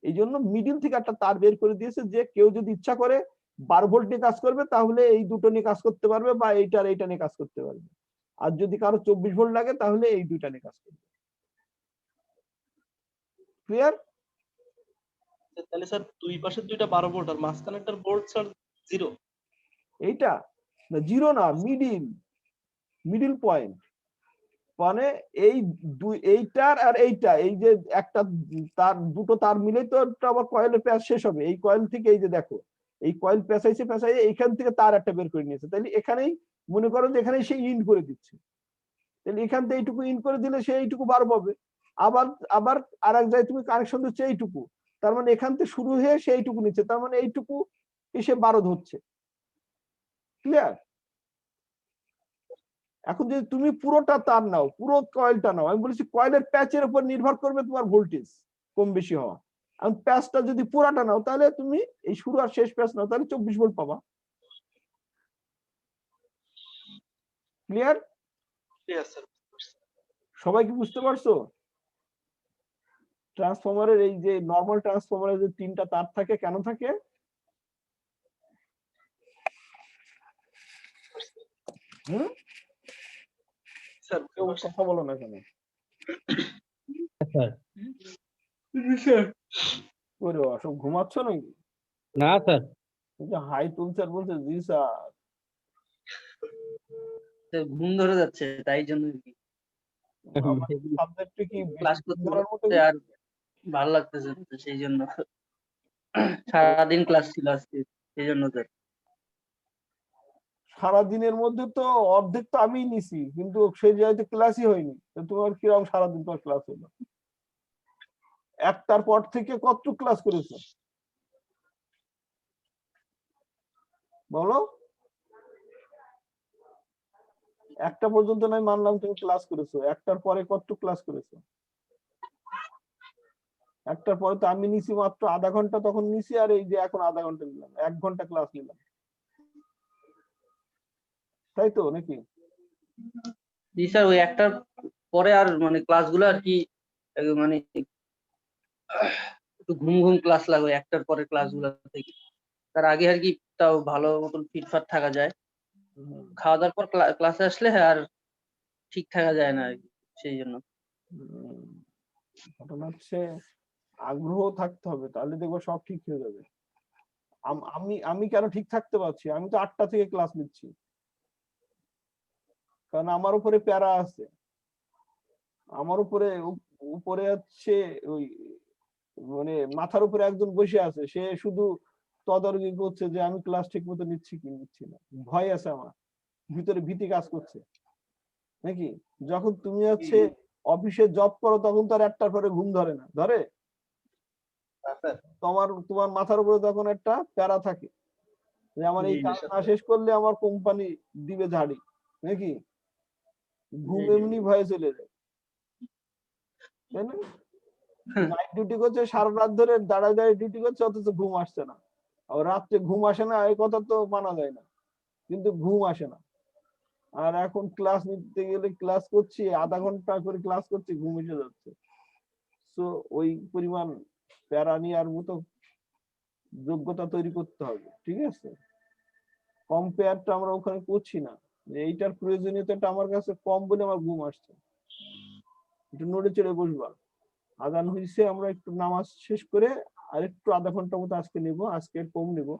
এই জন্য মিডিল থেকে একটা তার বের করে দিয়েছে, যে কেউ যদি ইচ্ছা করে 12 ভোল্ট নিয়ে কাজ করবে তাহলে এই দুটো নিয়ে কাজ করতে পারবে, বা এইটা নিয়ে কাজ করতে পারবে। আর যদি কারো 24 ভোল্ট লাগে তাহলে এই দুইটা নিয়ে কাজ করবে। ক্লিয়ার? তাহলে স্যার দুই পাশের দুইটা 12 ভোল্ট আর মাঝখানেরটার ভোল্ট স্যার 0। এইটা না, জিরো না, মিডিল পয়েন্ট। মানে এই এইটার আর এইটা, এই যে একটা তার, দুটো তার মিলে তো আবার কয়েলের প্যাচ শেষ হবে। এই কয়েল থেকে এই যে দেখো, এই কয়েল পেঁচাইছে এইখান থেকে তার একটা বের করে নিয়েছে। তাহলে এখানেই মনে করো যে এখানেই সে ইন করে দিচ্ছে। তাহলে এখান থেকে এইটুকু ইন করে দিলে সে এইটুকু বার পাবে। আবার আবার আর এক জায়গায় তুমি কানেকশন দিচ্ছে এইটুকু, তার মানে এখান থেকে শুরু হয়ে সে এইটুকু নিচ্ছে, তার মানে এইটুকু এসে 12 ধরছে। ক্লিয়ার? এখন যদি তুমি পুরোটা তার নাও, পুরো কয়েলটা নাও, আমি বলেছি কয়েলের প্যাচের উপর নির্ভর করবে তোমার ভোল্টেজ কম বেশি হওয়া। আর প্যাচটা যদি পুরাটা নাও তাহলে তুমি এই শুরু আর শেষ প্যাচ নাও তাহলে 24 ভোল্ট পাবা। ক্লিয়ার? সবাই কি বুঝতে পারছো? ট্রান্সফরমারের এই যে নরমাল ট্রান্সফরমারের যে তিনটা তার থাকে, কেন থাকে? স্যার কেউ কথা বলো না কেন? স্যার ওরে বাবা, সব ঘুমাচ্ছ নাকি? না স্যার, এই যে হাই তুলছে আর বলছে জি স্যার। ঘুম ধরে যাচ্ছে, তাই জন্য আর কি সাবজেক্টে কি ক্লাস করতে ধরার মতো? করতে আর ভালো লাগতেছে না, তো সেই জন্য সারাদিন ক্লাস ছিল আজকে, সেই জন্য স্যার। সারাদিনের মধ্যে তো অর্ধেক তো আমিই নিছি, কিন্তু সেই জায়গাতে ক্লাসই হয়নি। তো তোমার কিরকম সারাদিন তোমার ক্লাস হলো? একটার পর থেকে কতটুকু ক্লাস করেছো বলো? একটা পর্যন্ত নয় মানলাম তুমি ক্লাস করেছো, একটার পরে কতটুকু ক্লাস করেছো? একটার পরে তো আমি নিছি মাত্র আধা ঘন্টা, তখন নিছি, আর এই যে এখন আধা ঘন্টা নিলাম, 1 ঘন্টা ক্লাস নিলাম, তাই তো নাকি? জি স্যার, ওই একটার পরে আর মানে ক্লাসগুলো আর কি মানে একটু ঘুম ঘুম ক্লাস লাগে ওই একটার পরে ক্লাসগুলো থেকে। তার আগে আর কি তাও ভালো মতন ফিটফাট থাকা যায়, খাওয়া দাওয়ার পর ক্লাসে আসলে আর ঠিক থাকা যায় না আর কি, সেই জন্য। ঘটনা হচ্ছে আগ্রহ থাকতে হবে, তাহলে দেখবো সব ঠিক হয়ে যাবে। আমি আমি কেন ঠিক থাকতে পারছি? আমি তো 8টা থেকে ক্লাস নিচ্ছি, কারণ আমার উপরে প্যারা আছে। আমার উপরে উপরে হচ্ছে ওই মানে মাথার উপরে একজন বসে আছে, সে শুধু তদারকি করছে যে আমি ক্লাস ঠিক মতো নিচ্ছি কি নিচ্ছি না। ভয় আছে, আমার ভিতরে ভীতি কাজ করছে নাকি? যখন তুমি হচ্ছে অফিসে জব করো তখন তো আর 1টার পরে ঘুম ধরে না, ধরে? তোমার মাথার উপরে তখন একটা প্যারা থাকে যে আমার এই কাজ না শেষ করলে আমার কোম্পানি দিবে ঝাড়ি নাকি? ঘুম এমনি ভয়ে চলে যায়, তাই না? নাইট ডিউটি করছে, সারা রাত ধরে দাঁড়ায় দাঁড়িয়ে ডিউটি করছে, অথচ ঘুম আসছে না। আর রাত্রে ঘুম আসে না এই কথা তো মানা যায় না, কিন্তু ঘুম আসে না। আর এখন ক্লাস নিতে গেলে ক্লাস করছি, আধা ঘন্টা করে ক্লাস করছি, ঘুম এসে যাচ্ছে। তো ওই পরিমাণ প্যারা নেওয়ার মতো যোগ্যতা তৈরি করতে হবে, ঠিক আছে? কম্পেয়ারটা আমরা ওখানে করছি না, যে এইটার প্রয়োজনীয়তাটা আমার কাছে কম বলে আমার ঘুম আসছে। একটু নড়ে চড়ে বসবা, আজান হয়েছে, আমরা একটু নামাজ শেষ করে আর একটু আধা ঘন্টা মতো আজকে নিব, আজকে কম নিব,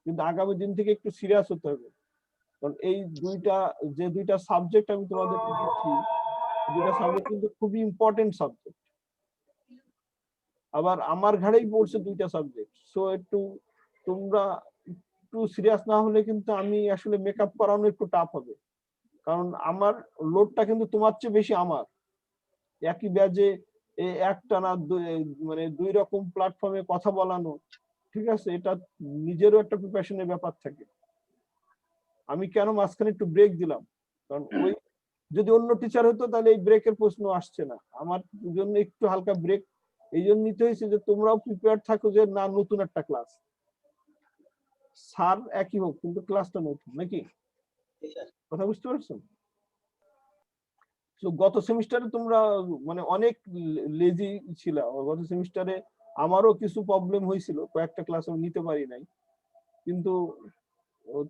কিন্তু আগামী দিন থেকে একটু সিরিয়াস হতে হবে। কারণ এই দুইটা সাবজেক্ট আমি তোমাদের দিচ্ছি, দুইটা সাবজেক্ট কিন্তু খুবই ইম্পর্টেন্ট সাবজেক্ট। আবার আমার ঘাড়েই পড়ছে দুইটা সাবজেক্ট, সো একটু তোমরা একটু সিরিয়াস না হলে কিন্তু আমি আসলে মেকআপ করানো একটু টাফ হবে। কারণ আমার লোডটা কিন্তু তোমার চেয়ে বেশি আমার। একই ব্যাজে একটানা মানে 2 রকম প্ল্যাটফর্মে কথা বলানো, ঠিক আছে? এটা নিজেরও একটা প্রিপারেশনের ব্যাপার থাকে। আমি কেন মাঝখানে একটু ব্রেক দিলাম, কারণ ওই যদি অন্য টিচার হতো তাহলে এই ব্রেকের প্রশ্ন আসছে না, আমার জন্য একটু হালকা ব্রেক এই জন্য নিতে হয়েছে যে তোমরাও প্রিপেয়ার থাকো যে না নতুন একটা ক্লাস। স্যার একই হোক কিন্তু ক্লাসটা নতুন, নাকি? কথা বুঝতে পারছো? তো গত সেমিস্টারে তোমরা মানে অনেক লেজি ছিল। গত সেমিস্টারে আমারও কিছু প্রবলেম হয়েছিল, কয়েকটা ক্লাস আমি নিতে পারি নাই। কিন্তু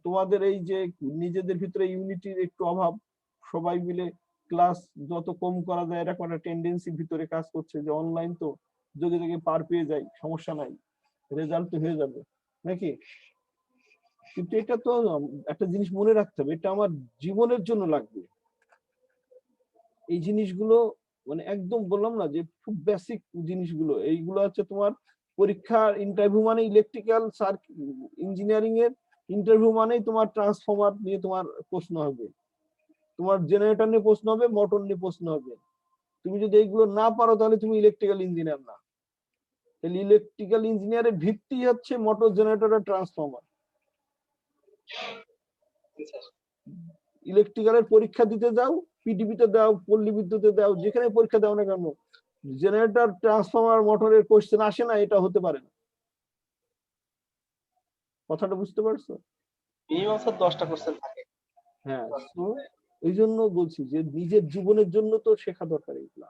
তোমাদের এই যে নিজেদের ভিতরে ইউনিটির একটু অভাব, সবাই মিলে ক্লাস যত কম করা যায় এরকম একটা টেন্ডেন্সি ভিতরে কাজ করছে যে অনলাইন তো যোগে যোগে পার পেয়ে যাই, সমস্যা নাই, রেজাল্ট তো হয়ে যাবে, নাকি? কিন্তু এটা তো একটা জিনিস মনে রাখতে হবে, এটা আমার জীবনের জন্য লাগবে। এই জিনিসগুলো মানে একদম বললাম না যে খুব বেসিক জিনিসগুলো, এইগুলো হচ্ছে তোমার পরীক্ষার ইন্টারভিউ মানে ইলেকট্রিক্যাল ইঞ্জিনিয়ারিং এর ইন্টারভিউ মানেই তোমার ট্রান্সফরমার নিয়ে তোমার প্রশ্ন হবে, তোমার জেনারেটর নিয়ে প্রশ্ন হবে, মোটর নিয়ে প্রশ্ন হবে। তুমি যদি এইগুলো না পারো তাহলে তুমি ইলেকট্রিক্যাল ইঞ্জিনিয়ার না। তাহলে ইলেকট্রিক্যাল ইঞ্জিনিয়ারের ভিত্তি হচ্ছে মোটর, জেনারেটর আর ট্রান্সফরমার। ইলেকট্রিক্যালের পরীক্ষা দিতে যাও, পিডিবিতে দাও, পল্লী বিদ্যুতে দাও, যেখানে পরীক্ষা দাও না কেন, জেনারেটর, ট্রান্সফরমার, মোটরের কোশ্চেন আসে না, এটা হতে পারে না। কথাটা বুঝতে পারছো? মিনিমাম স্যার 10টা কোশ্চেন থাকে। হ্যাঁ, তো এই জন্য বলছি যে নিজের জীবনের জন্য তো শেখা দরকার এগুলা।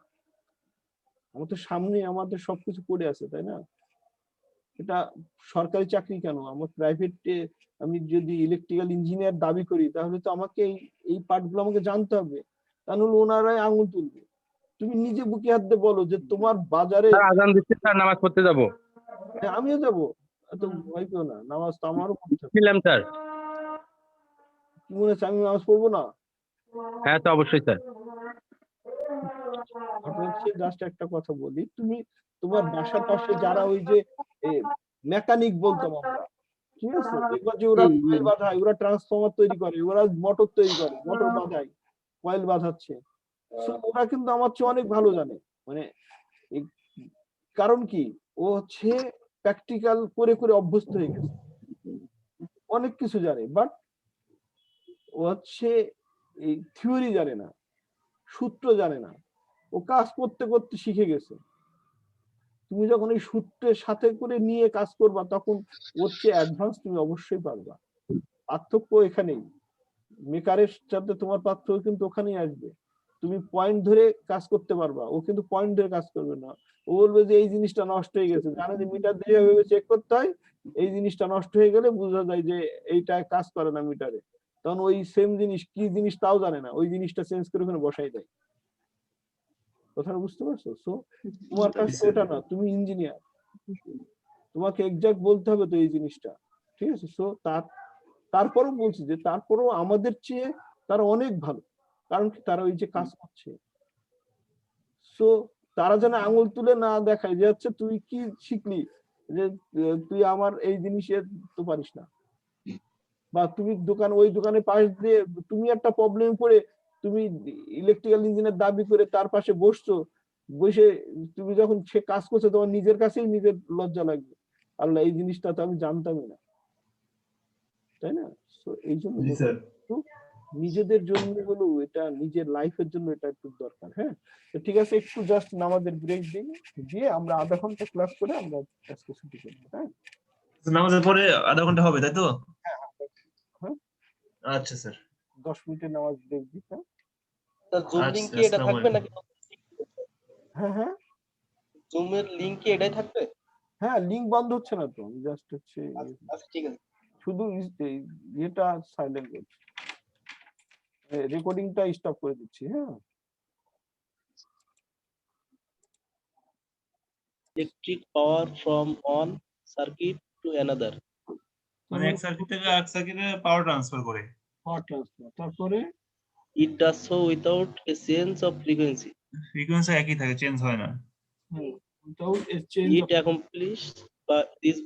আমাদের সামনে আমাদের সবকিছু পড়ে আছে, তাই না? এটা সরকারি চাকরি কেন, আমার প্রাইভেটে আমি যদি ইলেকট্রিক্যাল ইঞ্জিনিয়ার দাবি করি তাহলে তো আমাকে এই পার্টগুলো আমাকে জানতে হবে, তাহলে ওনারাই আঙুল তুলবে। তুমি নিজে বুকে হাত দিয়ে বলো যে তোমার বাজারে। স্যার আজান দিচ্ছে স্যার, নামাজ পড়তে যাব। হ্যাঁ, আমিও যাবো, এত ভয় পেও না, নামাজ তো আমারও পড়তে হবে। ছিলাম স্যার। কি মনে হচ্ছে আমি নামাজ পড়বো না? হ্যাঁ তো অবশ্যই স্যার। ঘটনা হচ্ছে জাস্ট একটা কথা বলি, তুমি তোমার বাসার পাশে যারা ওই যে মেকানিক বলতাম আমরা, ঠিক আছে, দেখবা যে ওরা কয়েল বাঁধায়, ওরা ট্রান্সফরমার তৈরি করে, ওরা মোটর তৈরি করে, মোটর বাঁধায়, কয়েল বাঁধাচ্ছে। So, ওরা কিন্তু আমার চেয়ে অনেক ভালো জানে। মানে এই- কারণ কি, ও হচ্ছে প্র্যাকটিক্যাল করে করে অভ্যস্ত হয়ে গেছে, অনেক কিছু জানে, বাট ও হচ্ছে এই থিওরি জানে না, সূত্র জানে না, ও কাজ করতে করতে শিখে গেছে। তুমি যখন এই সূত্রের সাথে করে নিয়ে কাজ করবা তখন ওর চেয়ে অ্যাডভান্স তুমি অবশ্যই পারবা। পার্থক্য এখানেই, মেকারের সাথে তোমার পার্থক্য কিন্তু ওখানেই আসবে। তুমি পয়েন্ট ধরে কাজ করতে পারবা, ও কিন্তু পয়েন্ট ধরে কাজ করবে না। ও বলবে যে এই জিনিসটা নষ্ট হয়ে গেছে, জানে যে মিটার দিয়ে এভাবে চেক করতে হয়, এই জিনিসটা নষ্ট হয়ে গেলে বোঝা যায় যে এইটা কাজ করে না মিটারে, তখন ওই সেম জিনিস কি জিনিস তাও জানে না, ওই জিনিসটা চেঞ্জ করে ওখানে বসাই দেয়। কথাটা বুঝতে পারছো? সো তোমার কাজ তো ওটা না, তুমি ইঞ্জিনিয়ার, তোমাকে এক্সাক্ট বলতে হবে তো এই জিনিসটা, ঠিক আছে? সো তারপরও বলছি যে তারপরও আমাদের চেয়ে তারা অনেক ভালো, কারণ কি তারা ওই যে কাজ করছে। সো তারা যেন আঙুল তুলে না দেখায় যে হচ্ছে তুই কি শিখলি, যে তুই আমার এই জিনিসে তো পারিস না, বা তুমি ওই দোকানে পাশ দিয়ে তুমি একটা প্রবলেম পড়ে তুমি ইলেকট্রিক্যাল ইঞ্জিনিয়ার দাবি করে তার পাশে বসছো, বসে তুমি যখন সে কাজ করছে তোমার নিজের কাছেই নিজের লজ্জা লাগবে, আল্লাহ এই জিনিসটা তো আমি জানতামই না, তাই না? সো এই জন্য জি স্যার। একটু নিজেদের জন্য হলো, এটা নিজের লাইফের জন্য এটা একটু দরকার। হ্যাঁ, তো ঠিক আছে, একটু জাস্ট নামাজের ব্রেক দিয়ে আমরা আধা ঘন্টা ক্লাস করে আমরা আজকে ছুটি করবো। হ্যাঁ, নামাজের পরে আধা ঘন্টা হবে তাই তো? হ্যাঁ, আচ্ছা স্যার। 10 মিনিটের নামাজ ব্রেক দিই। হ্যাঁ, স্যার জুম আচ্ছা, লিংক কি এটা আসসালামু থাকবে আলাইকুম। নাকি হ্যাঁ, হ্যাঁ, জুমের লিংক কি এটাই থাকবে? হ্যাঁ, লিংক বন্ধ হচ্ছে না তো, আমি জাস্ট হচ্ছে আচ্ছা ঠিক আছে। শুধু এটা সাইলেন্ট করছি, রেকর্ডিংটা স্টপ করে দিচ্ছি। হ্যাঁ, electric power from one circuit to another. মানে এক সার্কিট থেকে আরেক সার্কিটে পাওয়ার ট্রান্সফার করে। পাওয়ার ট্রান্সফার, তারপরে it does so without A change of frequency. Frequency একই থাকে, চেঞ্জ হয় না। Without a change it accomplish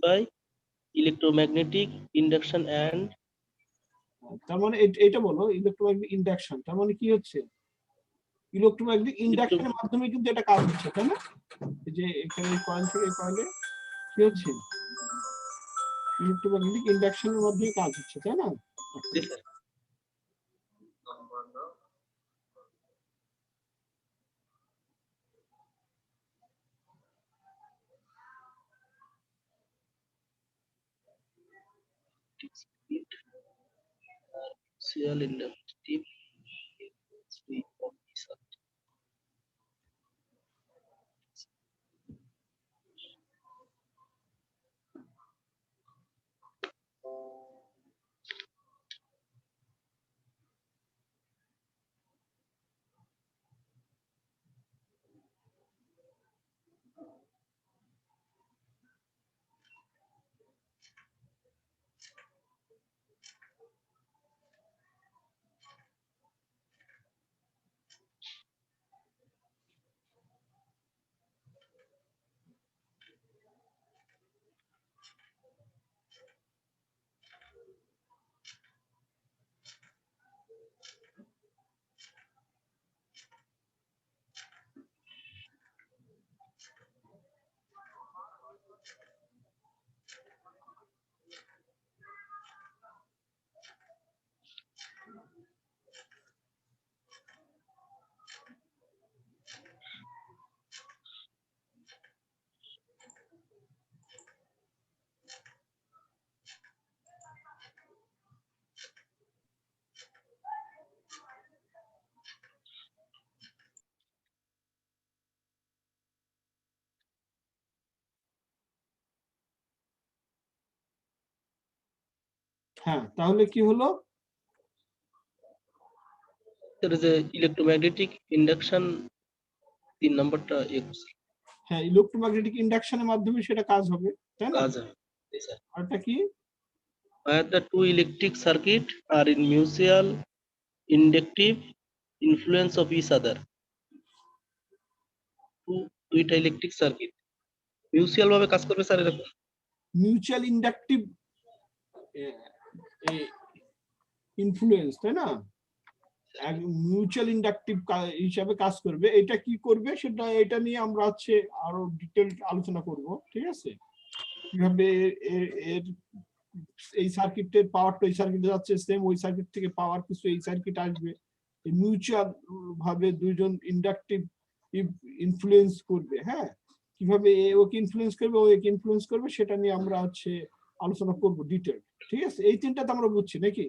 by electromagnetic induction and তার মানে এটা বলো ইলেকট্রোম্যাগনেটিক ইন্ডাকশন, তার মানে কি হচ্ছে, ইলেকট্রোম্যাগনেটিক ইন্ডাকশনের মাধ্যমে কিন্তু এটা কাজ হচ্ছে, তাই না? এই যে এখানে কয়েল থেকে কয়েলে কি হচ্ছে, ইলেকট্রোম্যাগনেটিক ইন্ডাকশনের মাধ্যমে কাজ হচ্ছে, তাই না? this ইলেকট্রিক সার্কিট আর মিউচুয়াল ইন্ডাকটিভ হ্যাঁ, তাহলে কি হলো? যে ইলেকট্রোম্যাগনেটিক ইন্ডাকশন 3 নম্বরটা হ্যাঁ, ইলেকট্রোম্যাগনেটিক ইন্ডাকশনের মাধ্যমে সেটা কাজ হবে, তাই না? কাজ হয়। স্যার আরটা কি? where the two electric circuit are in mutual inductive influence of each other. দুইটা ইলেকট্রিক সার্কিট মিউচুয়াল ভাবে কাজ করবে স্যার এরকম। মিউচুয়াল ইন্ডাকটিভ ইনফ্লুয়েন্স, তাই না? মিউচুয়াল ইন্ডাকটিভ হিসাবে কাজ করবে। এটা কি করবে সেটা এটা নিয়ে আমরা হচ্ছে আরো ডিটেইল আলোচনা করব, ঠিক আছে? কিভাবে এর এই সার্কিটের পাওয়ারটা এই সার্কিটে যাচ্ছে, সেম ওই সার্কিট থেকে পাওয়ার কিছু এই সার্কিট আসবে। মিউচুয়াল ভাবে দুইজন ইন্ডাকটিভ ইনফ্লুয়েন্স করবে। হ্যাঁ, কিভাবে ওকে ইনফ্লুয়েন্স করবে, ও একে ইনফ্লুয়েন্স করবে, সেটা নিয়ে আমরা হচ্ছে আলোচনা করব ডিটেইল, ঠিক আছে? এই তিনটাতে আমরা বুঝছি নাকি?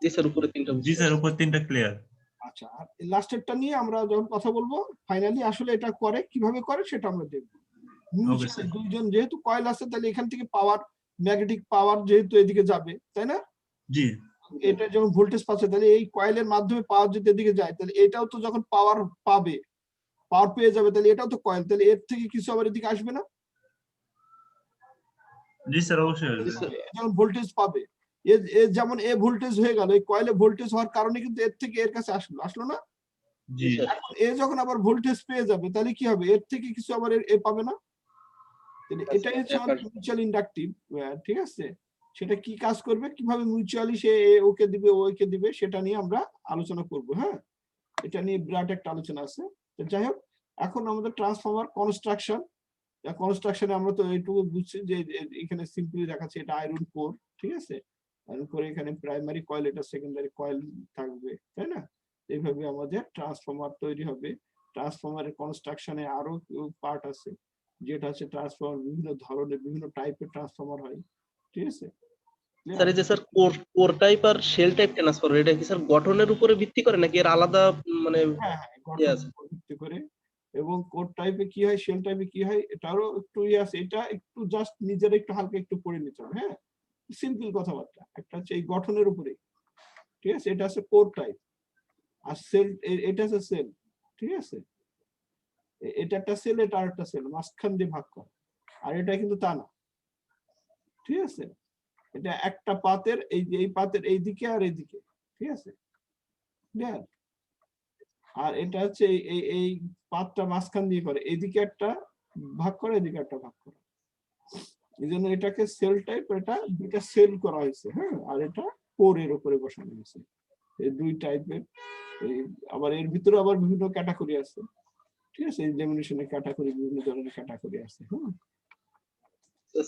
জি স্যার, উপরে তিনটা। জি স্যার, উপর তিনটা ক্লিয়ার। আচ্ছা, আর লাস্টেরটা নিয়ে আমরা যখন কথা বলবো ফাইনালি আসলে এটা করে কিভাবে করে সেটা আমরা দেখব। মিউচুয়াল দুইজন যেহেতু কয়েল আছে, তাহলে এখান থেকে পাওয়ার, ম্যাগনেটিক পাওয়ার যেহেতু এদিকে যাবে, তাই না? জি। এটা যখন ভোল্টেজ পাচ্ছে, তাহলে এই কয়েলের মাধ্যমে পাওয়ার যদি এদিকে যায়, তাহলে এটাও তো যখন পাওয়ার পাবে, পাওয়ার পেয়ে যাবে, তাহলে এটাও তো কয়েল, তাহলে এর থেকে কিছু আবার এদিকে আসবে না? জি স্যার, অবশ্যই। যখন ভোল্টেজ পাবে, যেমন এ ভোল্টেজ হয়ে গেল, এই কয়েলে ভোল্টেজ হওয়ার কারণে কিন্তু এর থেকে এর কাছে আসলো না? জি। এখন এ যখন আবার ভোল্টেজ পেয়ে যাবে, তাহলে কি হবে? এর থেকে কিছু আবার এ পাবে না? এটাই হচ্ছে মিউচুয়াল ইন্ডাকটিভ, ঠিক আছে? সেটা কি কাজ করবে, কিভাবে মিউচুয়ালি সে ওকে দিবে ওকে দিবে, সেটা নিয়ে আমরা আলোচনা করব। হ্যাঁ, এটা নিয়ে বিরাট একটা আলোচনা আছে। তো যাই হোক, এখন আমাদের ট্রান্সফরমার কনস্ট্রাকশনে আমরা তো এইটুকু বুঝছি যে এখানে সিম্পলি দেখাচ্ছে এটা আয়রন কোর, ঠিক আছে? আয়রন কোর, এখানে প্রাইমারি কয়েল, এটা সেকেন্ডারি কয়েল থাকবে, তাই না? এইভাবে আমাদের ট্রান্সফরমার তৈরি হবে। ট্রান্সফরমারের কনস্ট্রাকশনে আরো পার্ট আছে, যেটা হচ্ছে ট্রান্সফরমার বিভিন্ন ধরনের, বিভিন্ন টাইপের ট্রান্সফরমার হয়, ঠিক আছে? স্যার এই যে স্যার কোর টাইপ আর শেল টাইপ ট্রান্সফরমার, এটা কি স্যার গঠনের উপরে ভিত্তি করে নাকি এর আলাদা মানে? হ্যাঁ, গঠনের উপর ভিত্তি করে। এবং কোর টাইপে কি হয়, শেল টাইপে কি হয়, এটারও একটু আছে। এটা একটু জাস্ট নিজের একটু হালকা একটু পড়ে নিতে হবে। হ্যাঁ, সিম্পল কথাবার্তা। একটা হচ্ছে এই গঠনের উপরে, ঠিক আছে? এটা আছে কোর টাইপ, আর সেল, এটা আছে সেল, ঠিক আছে? এটা একটা সেল, এটা আরেকটা সেল, মাঝখান দিয়ে ভাগ করা। আর এটা কিন্তু তা না, ঠিক আছে? এটা একটা পাতের এই পাতের এইদিকে আর এইদিকে, ঠিক আছে? ক্লিয়ার? আর এটা হচ্ছে এই পাতটা মাঝখান দিয়ে করে, এইদিকে একটা ভাগ করে, এদিকে একটা ভাগ করে। এই জন্য এটাকে সেল টাইপ, এটা দুইটা সেল করা হয়েছে। হ্যাঁ, আর এটা কোরের উপরে বসানো হয়েছে। এই দুই টাইপের। আবার এর ভিতরে আবার বিভিন্ন ক্যাটাগরি আছে, ঠিক আছে? এই লেমিনেশনের ক্যাটাগরি, বিভিন্ন ধরনের ক্যাটাগরি আছে।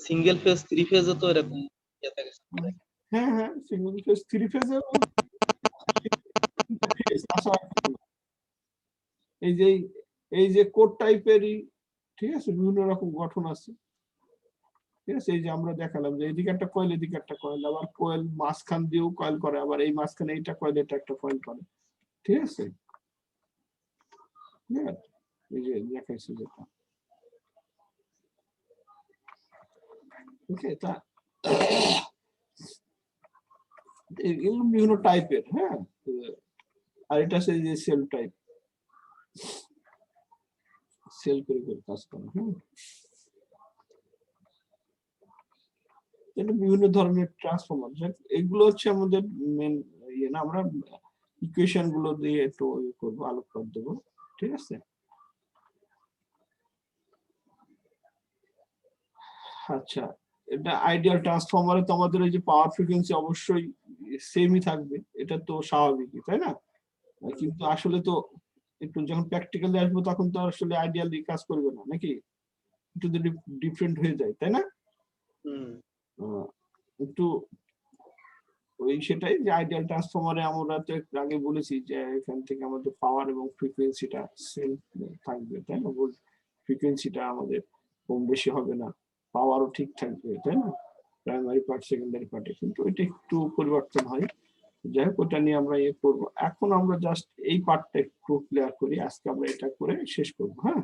সিঙ্গেল ফেজ, থ্রি ফেজও তো এরকম হ্যাঁ হ্যাঁ, সিঙ্গেল ফেজ, থ্রি ফেজে এই যে কোড টাইপেরই, ঠিক আছে? বিভিন্ন রকম গঠন আছে, ঠিক আছে, এই যে আমরা দেখালাম যে এইদিকে একটা কয়েল, এদিকে একটা কয়েল, আবার কয়েল মাঝখান দিয়েও কয়েল করে, আবার এই মাঝখানে এইটা কয়েল, এটা একটা কয়েল করে। ঠিক আছে, এই যে দেখাইছি যেটা। ওকে, তা এগুলো বিভিন্ন টাইপের। হ্যাঁ, আর এটা হচ্ছে যে সেল টাইপ, সেল করে করে কাজ করে। হ্যাঁ, এটা বিভিন্ন ধরনের ট্রান্সফরমার, এগুলো হচ্ছে আমাদের মেন ইয়ে না, আমরা ইকুয়েশন গুলো দিয়ে একটু ইয়ে করবো, আলোকপাত দেবো। ঠিক আছে, আচ্ছা, এটা আইডিয়াল ট্রান্সফরমারে তো আমাদের এই যে পাওয়ার ফ্রিকোয়েন্সি অবশ্যই সেমই থাকবে, এটা তো স্বাভাবিকই, তাই না? কিন্তু আসলে তো একটু যখন প্র্যাকটিক্যালি আসবো তখন তো আসলে আইডিয়ালি কাজ করবে না, নাকি? একটু ডিফারেন্ট হয়ে যায়, তাই না? একটু ওই সেটাই যে আইডিয়াল ট্রান্সফরমারে আমরা তো একটু আগে বলেছি যে এখান থেকে আমাদের পাওয়ার এবং ফ্রিকোয়েন্সিটা সেম থাকবে, তাই না? ফ্রিকোয়েন্সিটা আমাদের কম বেশি হবে না, পাওয়ারও ঠিক থাকবে, তাই না? প্রাইমারি পার্ট সেকেন্ডারি পার্টে কিন্তু এটা একটু পরিবর্তন হয়। যাই হোক, ওটা নিয়ে আমরা ইয়ে করবো। এখন আমরা জাস্ট এই পার্টটা একটু ক্লিয়ার করি, আজকে আমরা এটা করে শেষ করবো। হ্যাঁ,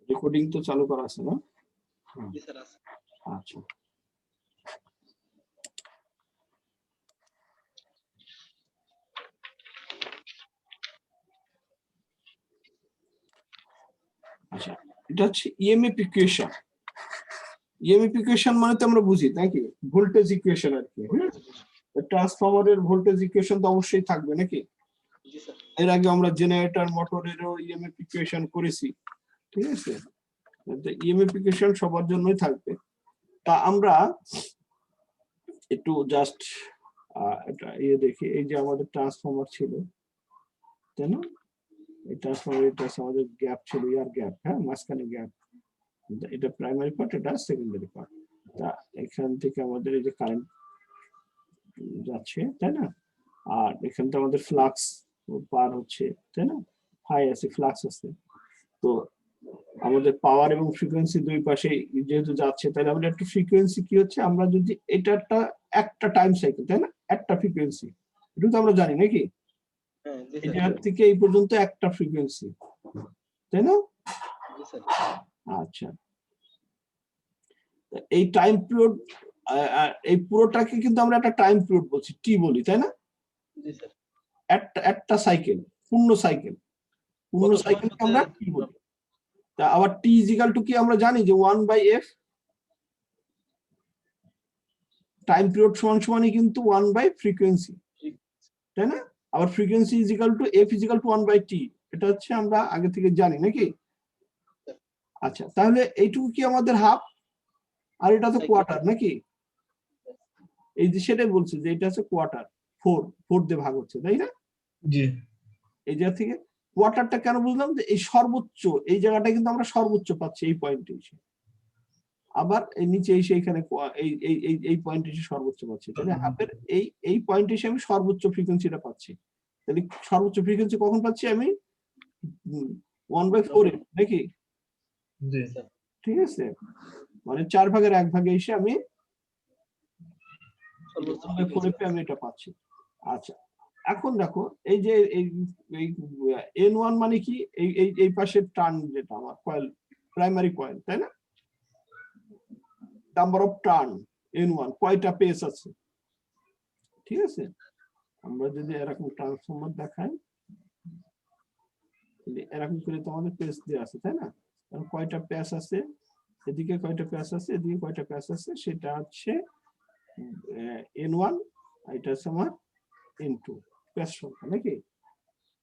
রেকর্ডিং তো চালু করা আছে না? আচ্ছা, আচ্ছা, এটা হচ্ছে ইএমএফ ইকুয়েশন। ইএমএফ ইকুয়েশন মানে তো আমরা বুঝি নাকি ভোল্টেজ ইকুয়েশন আর কি। হ্যাঁ, ট্রান্সফরমারের ভোল্টেজ ইকুয়েশন তো অবশ্যই থাকবে নাকি? এর আগে আমরা জেনারেটর মোটরেরও ইএমএফ ইকুয়েশন করেছি। ঠিক আছে, ইএমএফ ইকুয়েশন সবার জন্যই থাকবে। তা আমরা একটু জাস্ট এটা ইয়ে দেখি, এই যে আমাদের ট্রান্সফরমার ছিল, তাই না? এই ট্রান্সফরমার, এটা আমাদের গ্যাপ ছিল, ইয়ার গ্যাপ। হ্যাঁ, মাঝখানে গ্যাপ, এটা প্রাইমারি পার্ট, এটা সেকেন্ডারি পার্ট। তা এখান থেকে আমাদের এই যে কারেন্ট যাচ্ছে, তাই না? আর এখান থেকে আমাদের ফ্লাক্স পার হচ্ছে, তাই না? হাই আছে, ফ্লাক্স আছে। তো আমাদের পাওয়ার এবং ফ্রিকোয়েন্সি দুই পাশে যেহেতু যাচ্ছে, তাহলে আমাদের একটা ফ্রিকোয়েন্সি কি হচ্ছে, আমরা যদি এটা একটা টাইম সাইকেল, তাই না? একটা ফ্রিকোয়েন্সি, এটা তো আমরা জানি নাকি? এটা থেকে এই পর্যন্ত একটা ফ্রিকোয়েন্সি, তাই না? আচ্ছা, এই টাইম পিরিয়ড, এই পুরোটাকে কিন্তু আমরা একটা টাইম পিরিয়ড বলছি, টি বলি, তাই না? একটা সাইকেল, পূর্ণ সাইকেল, পূর্ণ সাইকেলকে আমরা টি বলি। তা আবার টি ইজ ইকুয়াল টু কি আমরা জানি যে 1/f, টাইম পিরিয়ড সমান সমানই কিন্তু 1 বাই ফ্রিকোয়েন্সি, তাই না? আবার frequency is equal two f is equal two 1/t, এটা হচ্ছে আমরা আগে থেকে জানি নাকি? আচ্ছা, তাহলে এইটুকু কি আমাদের হাফ, আর এটা তো কোয়ার্টার নাকি? এই যে সেটাই বলছে যে এটা হচ্ছে কোয়ার্টার, 4 দিয়ে ভাগ হচ্ছে, তাই না? জি। এই জায়গা থেকে কোয়ার্টারটা কেন বুঝলাম, যে এই সর্বোচ্চ, এই জায়গাটা কিন্তু আমরা সর্বোচ্চ পাচ্ছি এই পয়েন্টে এসে, আবার এই নিচে এসে এখানে এই পয়েন্টে এসে সর্বোচ্চ পাচ্ছি, তাহলে হাফের এই পয়েন্টে এসে আমি সর্বোচ্চ ফ্রিকোয়েন্সিটা পাচ্ছি। তাহলে সর্বোচ্চ ফ্রিকোয়েন্সি কখন পাচ্ছি আমি? 1/4 নাকি? ঠিক আছে, মানে 4/1 এসে আমি 1/4 আমি এটা পাচ্ছি। আচ্ছা, এখন দেখো এই যে এই N1 মানে কি, এই পাশে টার্ন, যেটা আমার কয়েল, প্রাইমারি কয়েল, তাই না? নাম্বার অফ টার্ন N1, কয়টা পেস আছে? ঠিক আছে, আমরা যদি এরকম ট্রান্সফরমার দেখাই, এরকম করে তো আমাদের পেস দেওয়া আছে, তাই না? কয়টা প্যাচ আছে, এদিকে কয়টা প্যাচ আছে, এদিকে কয়টা প্যাচ আছে, সেটা হচ্ছে N1, এটা হচ্ছে আমার N2 প্যাচ সংখ্যা নাকি?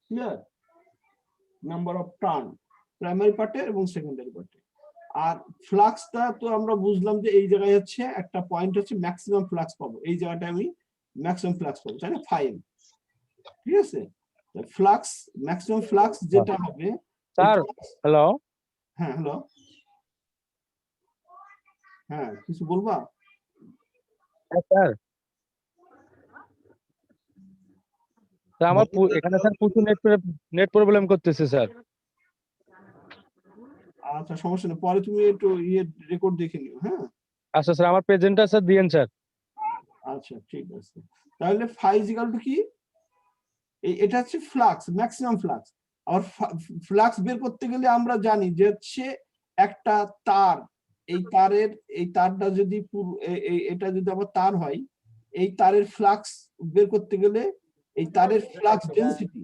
Clear? Number of turn primary পার্টে এবং সেকেন্ডারি পার্টে। আর ফ্লাক্সটা তো আমরা বুঝলাম যে এই জায়গায় হচ্ছে একটা পয়েন্ট হচ্ছে ম্যাক্সিমাম ফ্লাক্স পাবো, এই জায়গাটা আমি ম্যাক্সিমাম ফ্লাক্স পাবো, তাই না? 5, ঠিক আছে? ফ্লাক্স, ম্যাক্সিমাম ফ্লাক্স যেটা হবে, স্যার হ্যালো, হ্যাঁ হ্যালো, হ্যাঁ কিছু বলবা? স্যার স্যার আমার এখানে স্যার প্রচুর নেট প্রবলেম করতেছে স্যার। আচ্ছা সমস্যা নেই, পরে তুমি একটু রেকর্ড দেখে নিও, হ্যাঁ। আচ্ছা স্যার আমার প্রেজেন্টটা স্যার দিয়েন স্যার। আচ্ছা ঠিক আছে, তাহলে ফাই ইজিক্যাল টু কি, এটা হচ্ছে ফ্লাক্স, ম্যাক্সিমাম ফ্লাক্স। আর ফ্লাক্স বের করতে গেলে আমরা জানি যে হচ্ছে একটা তার, এই তারটা যদি এটা যদি আবার তার হয়, এই তারের ফ্লাক্স বের করতে গেলে এই তারের ফ্লাক্স ডেনসিটি,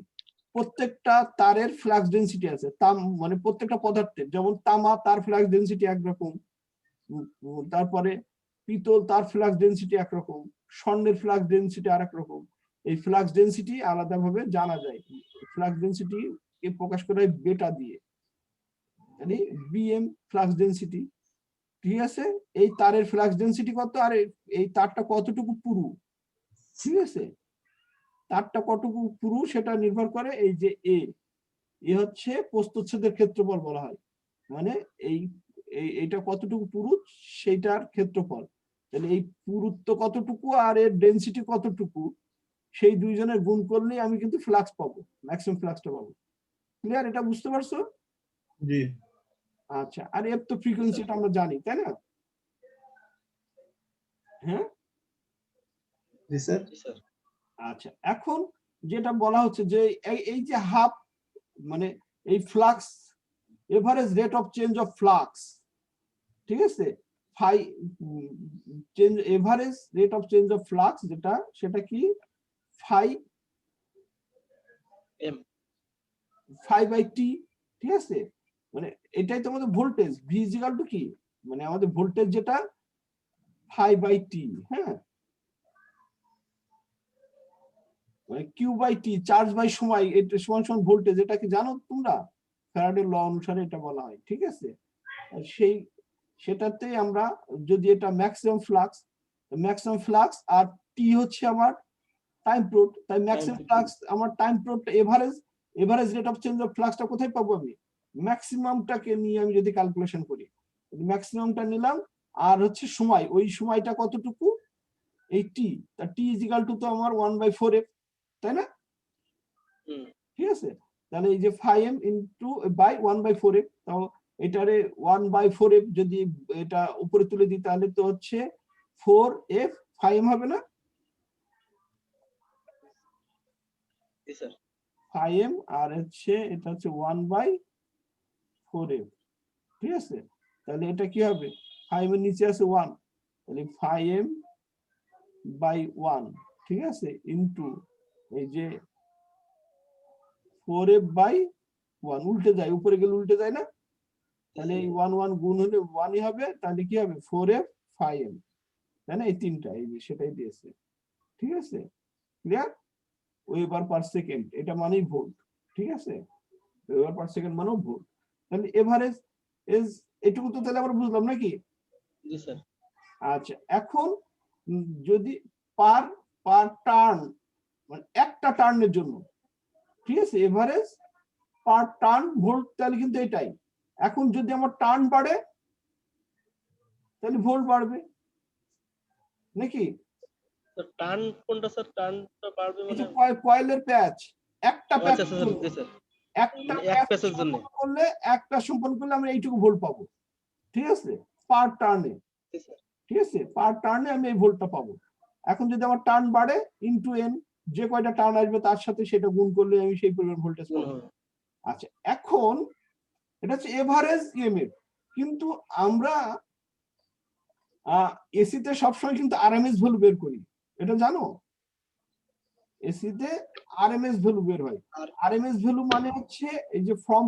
প্রত্যেকটা তারের ফ্লাক্স ডেনসিটি আছে, মানে প্রত্যেকটা পদার্থের, যেমন তামা তার ফ্লাক্স ডেনসিটি একরকম, তারপরে পিতল তার ফ্লাক্স ডেনসিটি একরকম, স্বর্ণের ফ্লাক্স ডেনসিটি আরেক রকম। এই ফ্লাক্স ডেনসিটি আলাদাভাবে জানা যায়, ফ্লাক্স ডেনসিটি কে প্রকাশ করা হয় বেটা দিয়ে, মানে বিএম ফ্লাক্স ডেনসিটি। ঠিক আছে, এই তারের ফ্লাক্স ডেনসিটি কত, আর এই তারটা কতটুকু পুরু, ঠিক আছে, তারটা কতটুকু পুরু সেটা নির্ভর করে এই যে এ হচ্ছে প্রস্থচ্ছেদের ক্ষেত্রফল বলা হয়, মানে এইটা কতটুকু পুরু সেইটার ক্ষেত্রফল। তাহলে এই পুরুত্ব কতটুকু আর এর ডেনসিটি কতটুকু, সেই দুইজনের গুণ করলেই আমি কিন্তু ফ্লাক্স পাবো, ম্যাক্সিমাম ফ্লাক্সটা পাবো। ক্লিয়ার, এটা বুঝতে পারছো? জি আচ্ছা, আর এর তো ফ্রিকোয়েন্সিটা আমরা জানি, তাই না? হ্যাঁ জি স্যার। আচ্ছা, এখন যেটা বলা হচ্ছে যে এই যে হাফ, মানে এই flux, average rate of change of flux, ঠিক আছে, average rate of change of flux যেটা, সেটা কি ফাই বাই টি, ঠিক আছে, মানে এটাই তো আমাদের ভোল্টেজ, ভি ইকুয়াল টু কি, মানে আমাদের ভোল্টেজ যেটা ফাই বাই টি, হ্যাঁ, মানে Q by T, charge by সময়, এটা সমান সমান ভোল্টেজ, এটা কি জানো তোমরা? ফ্যারাডের ল অনুসারে এটা বলা হয়, ঠিক আছে। সেটাতেই আমরা যদি এটা ম্যাক্সিমাম ফ্লাক্স আর টি হচ্ছে আমার টাইম প্রোড, তাই ম্যাক্সিমাম ফ্লাক্স আমার টাইম প্রোড, average rate of change of ফ্লাক্সটা কোথায় পাবো আমি, ম্যাক্সিমামটাকে নিয়ে আমি যদি ক্যালকুলেশন করি, ম্যাক্সিমামটা নিলাম, আর হচ্ছে সময়, ওই সময়টা কতটুকু, এই টি, তা টি ইজ ইকুয়াল টু তো আমার 1/4f, তাই না? ঠিক আছে, তাহলে এই যে 5m ইনটু বাই 1/4f, তাও এটারে 1/4f যদি এটা উপরে তুলে দিই তাহলে তো হচ্ছে 4f, 5m হবে না? 5m আর হচ্ছে এটা হচ্ছে 1/4f, ঠিক আছে, তাহলে এটা কি হবে, 5 এর নিচে আছে 1, তাহলে 5m/1, ঠিক আছে, ইনটু এই যে 4f/1, উল্টে যায়, উপরে গেলে উল্টে যায় না, তাহলে এই 1 গুণ হলে 1ই হবে, তাহলে কি হবে 4f 5m, তাই না, এই তিনটা, এই যে সেটাই দিয়েছে, ঠিক আছে, ক্লিয়ার? ওয়েবার পার সেকেন্ড, এটা মানেই ভোল্ট, ঠিক আছে, ওয়েবার পার সেকেন্ড মানেও ভোল্ট। তাহলে এভারেজ ইজ এটুকু তো তাহলে আমরা বুঝলাম নাকি? জি স্যার। আচ্ছা, এখন যদি পার টার্ন, মানে একটা টার্নের জন্য, ঠিক আছে, এভারেজ পার টার্ন ভোল্ট, তাহলে কিন্তু এটাই। এখন যদি আমার টার্ন বাড়ে তাহলে ভোল্ট বাড়বে নাকি? তো টার্ন কোনটা স্যার, টার্নটা বাড়বে মানে কয়েলের প্যাচ, একটা প্যাচ, আচ্ছা স্যার, জি স্যার, একটা মানে এক প্যাচের জন্য একটা সম্পন্ন করলে আমরা এইটুকু ভোল্ট পাবো, ঠিক আছে, পার টার্নে, জি স্যার। ঠিক আছে, পার টার্নে আমি এই ভোল্টটা পাবো। এখন যদি আমার টার্ন বাড়ে ইনটু এন, যে কয়টা টার্ন আসবে তার সাথে সেটা গুণ করলে আমি সেই পরিমাণ ভোল্টেজ পাবো। আচ্ছা, এখন এটা হচ্ছে এভারেজ ইএমএফ, কিন্তু আমরা এসিতে সবসময় কিন্তু আরএমএস ভ্যালু বের করি, এটা জানো? এসিতে আরএমএস ভ্যালু বের হয়। আরএমএস ভ্যালু মানে হচ্ছে এই যে ফর্ম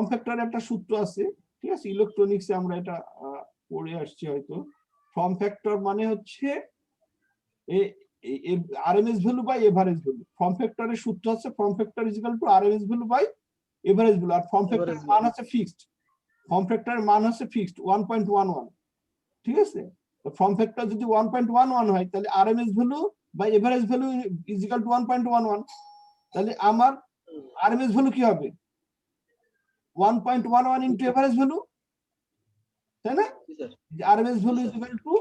ফ্যাক্টর একটা সূত্র আছে, ঠিক আছে, ইলেকট্রনিক্সে আমরা এটা পড়ে আসছি হয়তো। ফর্ম ফ্যাক্টর মানে হচ্ছে RMS value by average value. Form ফ্যাক্টরের সূত্র হচ্ছে form factor is equal to RMS value by average value, আর ফর্ম ফ্যাক্টরের মান হচ্ছে ফিক্সড, ফর্ম ফ্যাক্টরের মান হচ্ছে ফিক্সড 1.11, ঠিক আছে। তো ফর্ম ফ্যাক্টর যদি 1.11 হয় তাহলে RMS value by average value is equal to 1.11, তাহলে আমার আরএমএস ভ্যালু কি হবে 1.11 ইনটু এভারেজ ভ্যালু, তাই না? RMS value is equal to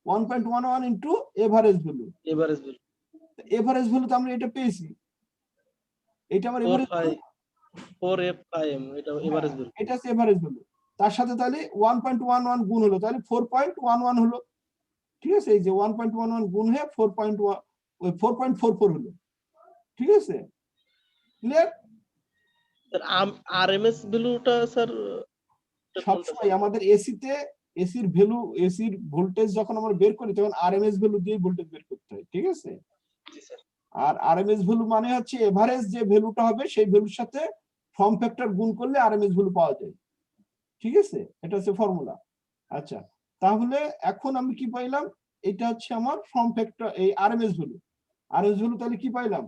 1.11 into average value. Average value তো আমরা এটা পেয়েছি, এটা আমার এভারেজ 4F5M এটা এভারেজ ভ্যালু। এটা হচ্ছে এভারেজ ভ্যালু। তার সাথে তাহলে 1.11 গুণ হলো, তাহলে 4.11 হলো। ঠিক আছে, এই যে 1.11 গুণ হয়ে 4.44 হলো। ঠিক আছে, ক্লিয়ার? স্যার আরএমএস ভ্যালুটা স্যার সবসময় আমাদের এসিতে এসির ভ্যালু, এসির ভোল্টেজ যখন আমরা বের করি তখন আরএমএস ভ্যালু দিয়ে ভোল্টেজ বের করতে হয়। ঠিক আছে, জি স্যার। আর আরএমএস ভ্যালু মানে হচ্ছে এভারেজ যে ভ্যালুটা হবে সেই ভ্যালুর সাথে ফর্ম ফ্যাক্টর গুণ করলে আরএমএস ভ্যালু পাওয়া যায়। ঠিক আছে, এটা হচ্ছে ফর্মুলা। আচ্ছা, তাহলে এখন আমি কি পাইলাম, এটা হচ্ছে আমার ফর্ম ফ্যাক্টর, এই আরএমএস ভ্যালু। আরএমএস ভ্যালু তাহলে কি পাইলাম,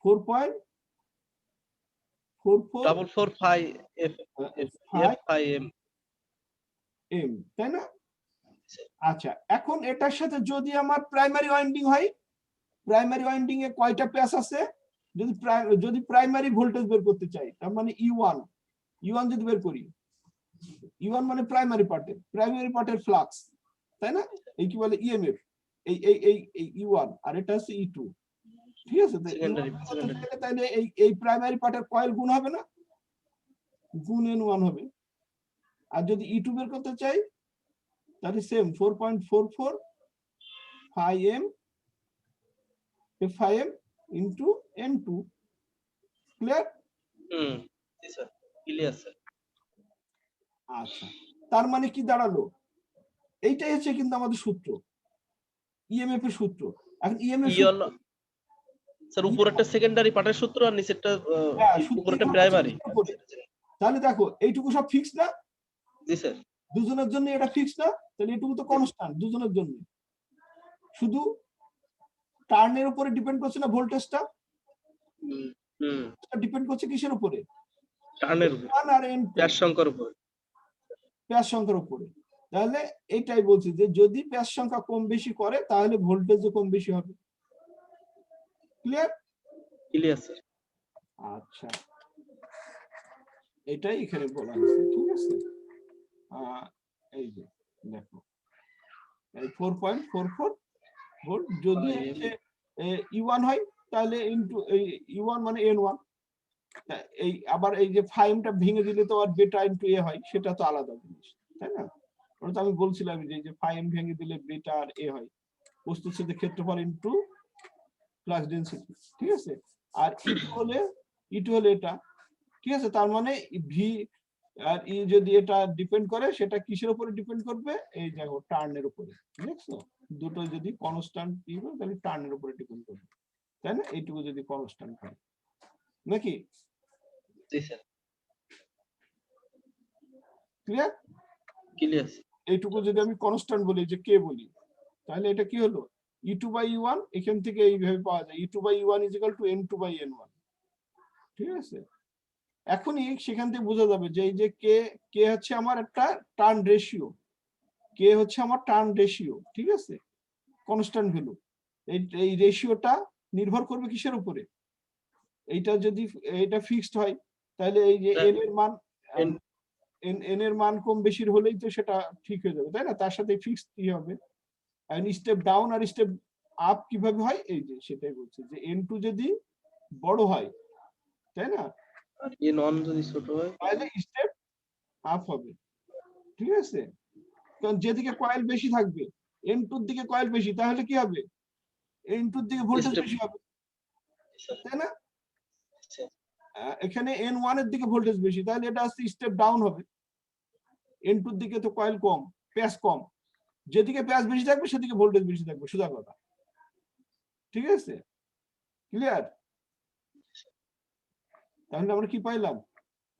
4.445F5M তাই না? আচ্ছা, এখন এটার সাথে যদি আমার প্রাইমারি ওয়াইন্ডিং হয়, প্রাইমারি ওয়াইন্ডিং এ কয়টা প্যাচ আছে, যদি প্রাইমারি ভোল্টেজ বের করতে চাই, তার মানে E1 যদি বের করি, E1 মানে প্রাইমারি পার্টের ফ্লাক্স, তাই না? এই কি বলে ইএমএফ, এই E1, আর এটা হচ্ছে E2। ঠিক আছে, তাহলে এই প্রাইমারি পার্টের কয়েল গুণ হবে না, গুণ N1 হবে। আর যদি E2 বের করতে চাই তাহলে same 4.44 5M into N2। Clear? জি স্যার, ক্লিয়ার স্যার। আচ্ছা, তার মানে কি দাঁড়ালো, এইটাই হচ্ছে কিন্তু আমাদের সূত্র, ইএমএফ এর সূত্র। এখন ইএমএফ স্যার উপরেরটা সেকেন্ডারি পার্টের সূত্র আর নিচেরটা উপরেরটা প্রাইমারি। তাহলে দেখো এইটুকু সব ফিক্স না? জি স্যার। দুজনের জন্য এটা ফিক্স না? তাহলে এটুকু তো কনস্ট্যান্ট দুজনের জন্য। শুধু টার্নের উপরে ডিপেন্ড করছে না ভোল্টেজটা, ডিপেন্ড করছে কিসের উপরে, টার্নের উপরে আর প্যাচ সংখ্যার উপরে। প্যাচ সংখ্যার উপরে। তাহলে এইটাই বলছি যে যদি প্যাচ সংখ্যা কম বেশি করে তাহলে ভোল্টেজও কম বেশি হবে। ক্লিয়ার? Clear sir. আচ্ছা, এটাই এখানে বলা হয়েছে। ঠিক আছে, এই যে দেখো, এই 4.44 ভোল্ট যদি E1 হয় তাহলে ইনটু এই E1 মানে N1। এই আবার এই যে 5টা ভেঙে দিলে তো আর বেটা ইনটু এ হয়, সেটা তো আলাদা জিনিস, তাই না? ওটা তো আমি বলছিলাম যে 5 ভেঙে দিলে বেটা আর এ হয়, বস্তুর সাথে ক্ষেত্রফল ইনটু ফ্লাক্স ডেনসিটি। ঠিক আছে, আর E2 হলে এটা। ঠিক আছে, তার মানে ভি আর ই যদি এটা ডিপেন্ড করে, সেটা কিসের উপরে ডিপেন্ড করবে, এই দেখো টার্নের উপরে। বুঝছো, দুটো যদি কনস্ট্যান্ট কি হয় তাহলে টার্নের উপরে ডিপেন্ড করবে, তাই না? এইটুকু যদি কনস্ট্যান্ট হয় নাকি? জি স্যার। ক্লিয়ার? ক্লিয়ার। এইটুকু যদি আমি কনস্ট্যান্ট বলি, যে কে বলি, তাহলে এটা কি হলো, E2/E1 এখান থেকে এইভাবে পাওয়া যায়, E2/E1 = N2/N1। ঠিক আছে, এখনই সেখান থেকে বোঝা যাবে যে এই যে কে হচ্ছে আমার একটা টার্ন রেশিও, কে হচ্ছে আমার টার্ন রেশিও। ঠিক আছে, কনস্ট্যান্ট ভ্যালু। এই রেশিওটা নির্ভর করবে কিসের উপরে, এইটা যদি এটা ফিক্সড হয় তাহলে এই যে এন এর মান কম বেশির হলেই তো সেটা ঠিক হয়ে যাবে, তাই না? তার সাথে ফিক্সড কি হবে, আর স্টেপ ডাউন আর স্টেপ আপ কিভাবে হয়, এই যে সেটাই বলছে যে N2 যদি বড় হয়, তাই না, আর N1 যদি ছোট হয় তাহলে স্টেপ আপ হবে। ঠিক আছে, কারণ যেদিকে কয়েল বেশি থাকবে, N2 দিকে কয়েল বেশি, তাহলে কি হবে, N2 দিকে ভোল্টেজ বেশি হবে, তাই না? এখানে N1 এর দিকে ভোল্টেজ বেশি, তাহলে এটা হচ্ছে স্টেপ ডাউন হবে। N2 দিকে তো কয়েল কম, প্যাচ কম, যেদিকে প্যাচ বেশি থাকবে সেদিকে ভোল্টেজ বেশি থাকবে, সোজা কথা। ঠিক আছে, ক্লিয়ার? তাহলে আমরা কি পাইলাম,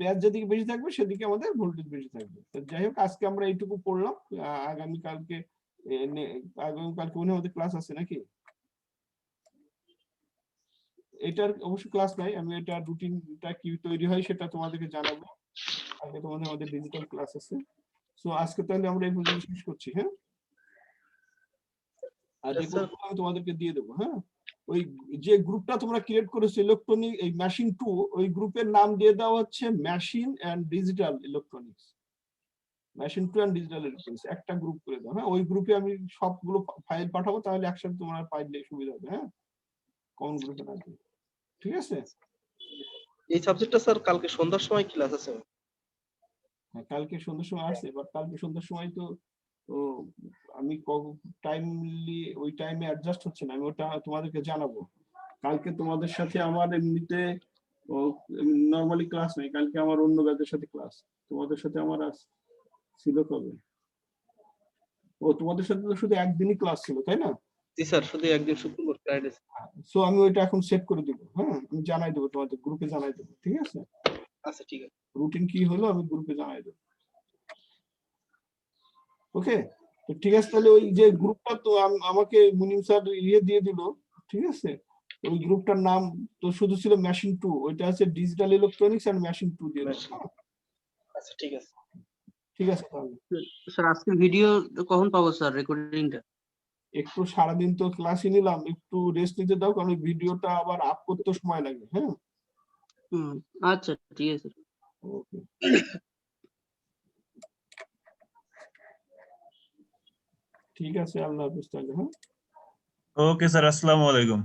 প্যাচ যেদিকে বেশি থাকবে সেদিকে আমাদের ভোল্টেজ বেশি থাকবে। তো যাই হোক, আজকে আমরা এইটুকু পড়লাম। আগামীকালকে মনে হয় আমাদের ক্লাস আছে নাকি? এটার অবশ্য ক্লাস নাই, আমি এটা রুটিনটা কি তৈরি হয় সেটা তোমাদেরকে জানাবো। আগে আমাদের ডিজিটাল ক্লাস আছে। সো আজকে তাহলে আমরা এই পর্যন্ত শেষ করছি। হ্যাঁ, আর রেকর্ডগুলো আমি তোমাদেরকে দিয়ে দেবো। হ্যাঁ, ওই যে গ্রুপটা তোমরা ক্রিয়েট করেছো ইলেকট্রনিক এই মেশিন 2, ওই গ্রুপের নাম দিয়ে দেওয়া হচ্ছে machine and digital electronics. Machine 2 and digital electronics একটা গ্রুপ করে দাও। হ্যাঁ, ওই গ্রুপে আমি সবগুলো ফাইল পাঠাবো, তাহলে একসাথে তোমরা পাইলে সুবিধা হবে। হ্যাঁ, কমন গ্রুপে রাখবে, ঠিক আছে? এই সাবজেক্টটা স্যার কালকে সন্ধ্যার সময় ক্লাস আছে। হ্যাঁ, কালকে সন্ধ্যার সময় আছে, বাট কালকে সন্ধ্যার সময় তো ও আমি টাইমলি ওই টাইমে অ্যাডজাস্ট হচ্ছে না, আমি ওটা তোমাদেরকে জানাবো। কালকে তোমাদের সাথে আমার এমনিতে নরমালি ক্লাস নেই, কালকে আমার অন্য ব্যাচের সাথে ক্লাস, তোমাদের সাথে আমার ছিল কবে? ও তোমাদের সাথে তো শুধু একদিনই ক্লাস ছিল, তাই না? জি স্যার, শুধু একদিন শুক্রবার ফ্রাইডে। সো আমি ওইটা এখন সেট করে দিব, হ্যাঁ আমি জানাই দেবো, তোমাদের গ্রুপে জানাই দেবো, ঠিক আছে? আচ্ছা ঠিক আছে। রুটিন কি হলো আমি গ্রুপে জানাই দেবো। ওকে, তো ঠিক আছে, তাহলে ওই যে গ্রুপটা তো আমাকে মুনিম স্যার দিয়ে দিল, ঠিক আছে? ওই গ্রুপটার নাম তো শুধু ছিল মেশিন 2, ওইটা আছে ডিজিটাল ইলেকট্রনিক্স এন্ড মেশিন 2 দিয়ে দাও। আচ্ছা ঠিক আছে। ঠিক আছে, তাহলে স্যার আজকের ভিডিও কখন পাবো স্যার, রেকর্ডিংটা? একটু সারাদিন তো ক্লাসই নিলাম, একটু রেস্ট নিতে দাও, কারণ ভিডিওটা আবার আপ করতে সময় লাগবে। হ্যাঁ, আচ্ছা ঠিক আছে। ওকে, ঠিক আছে, আল্লাহ হাফেজ তাহলে। হ্যাঁ, ওকে স্যার, আসসালামু আলাইকুম।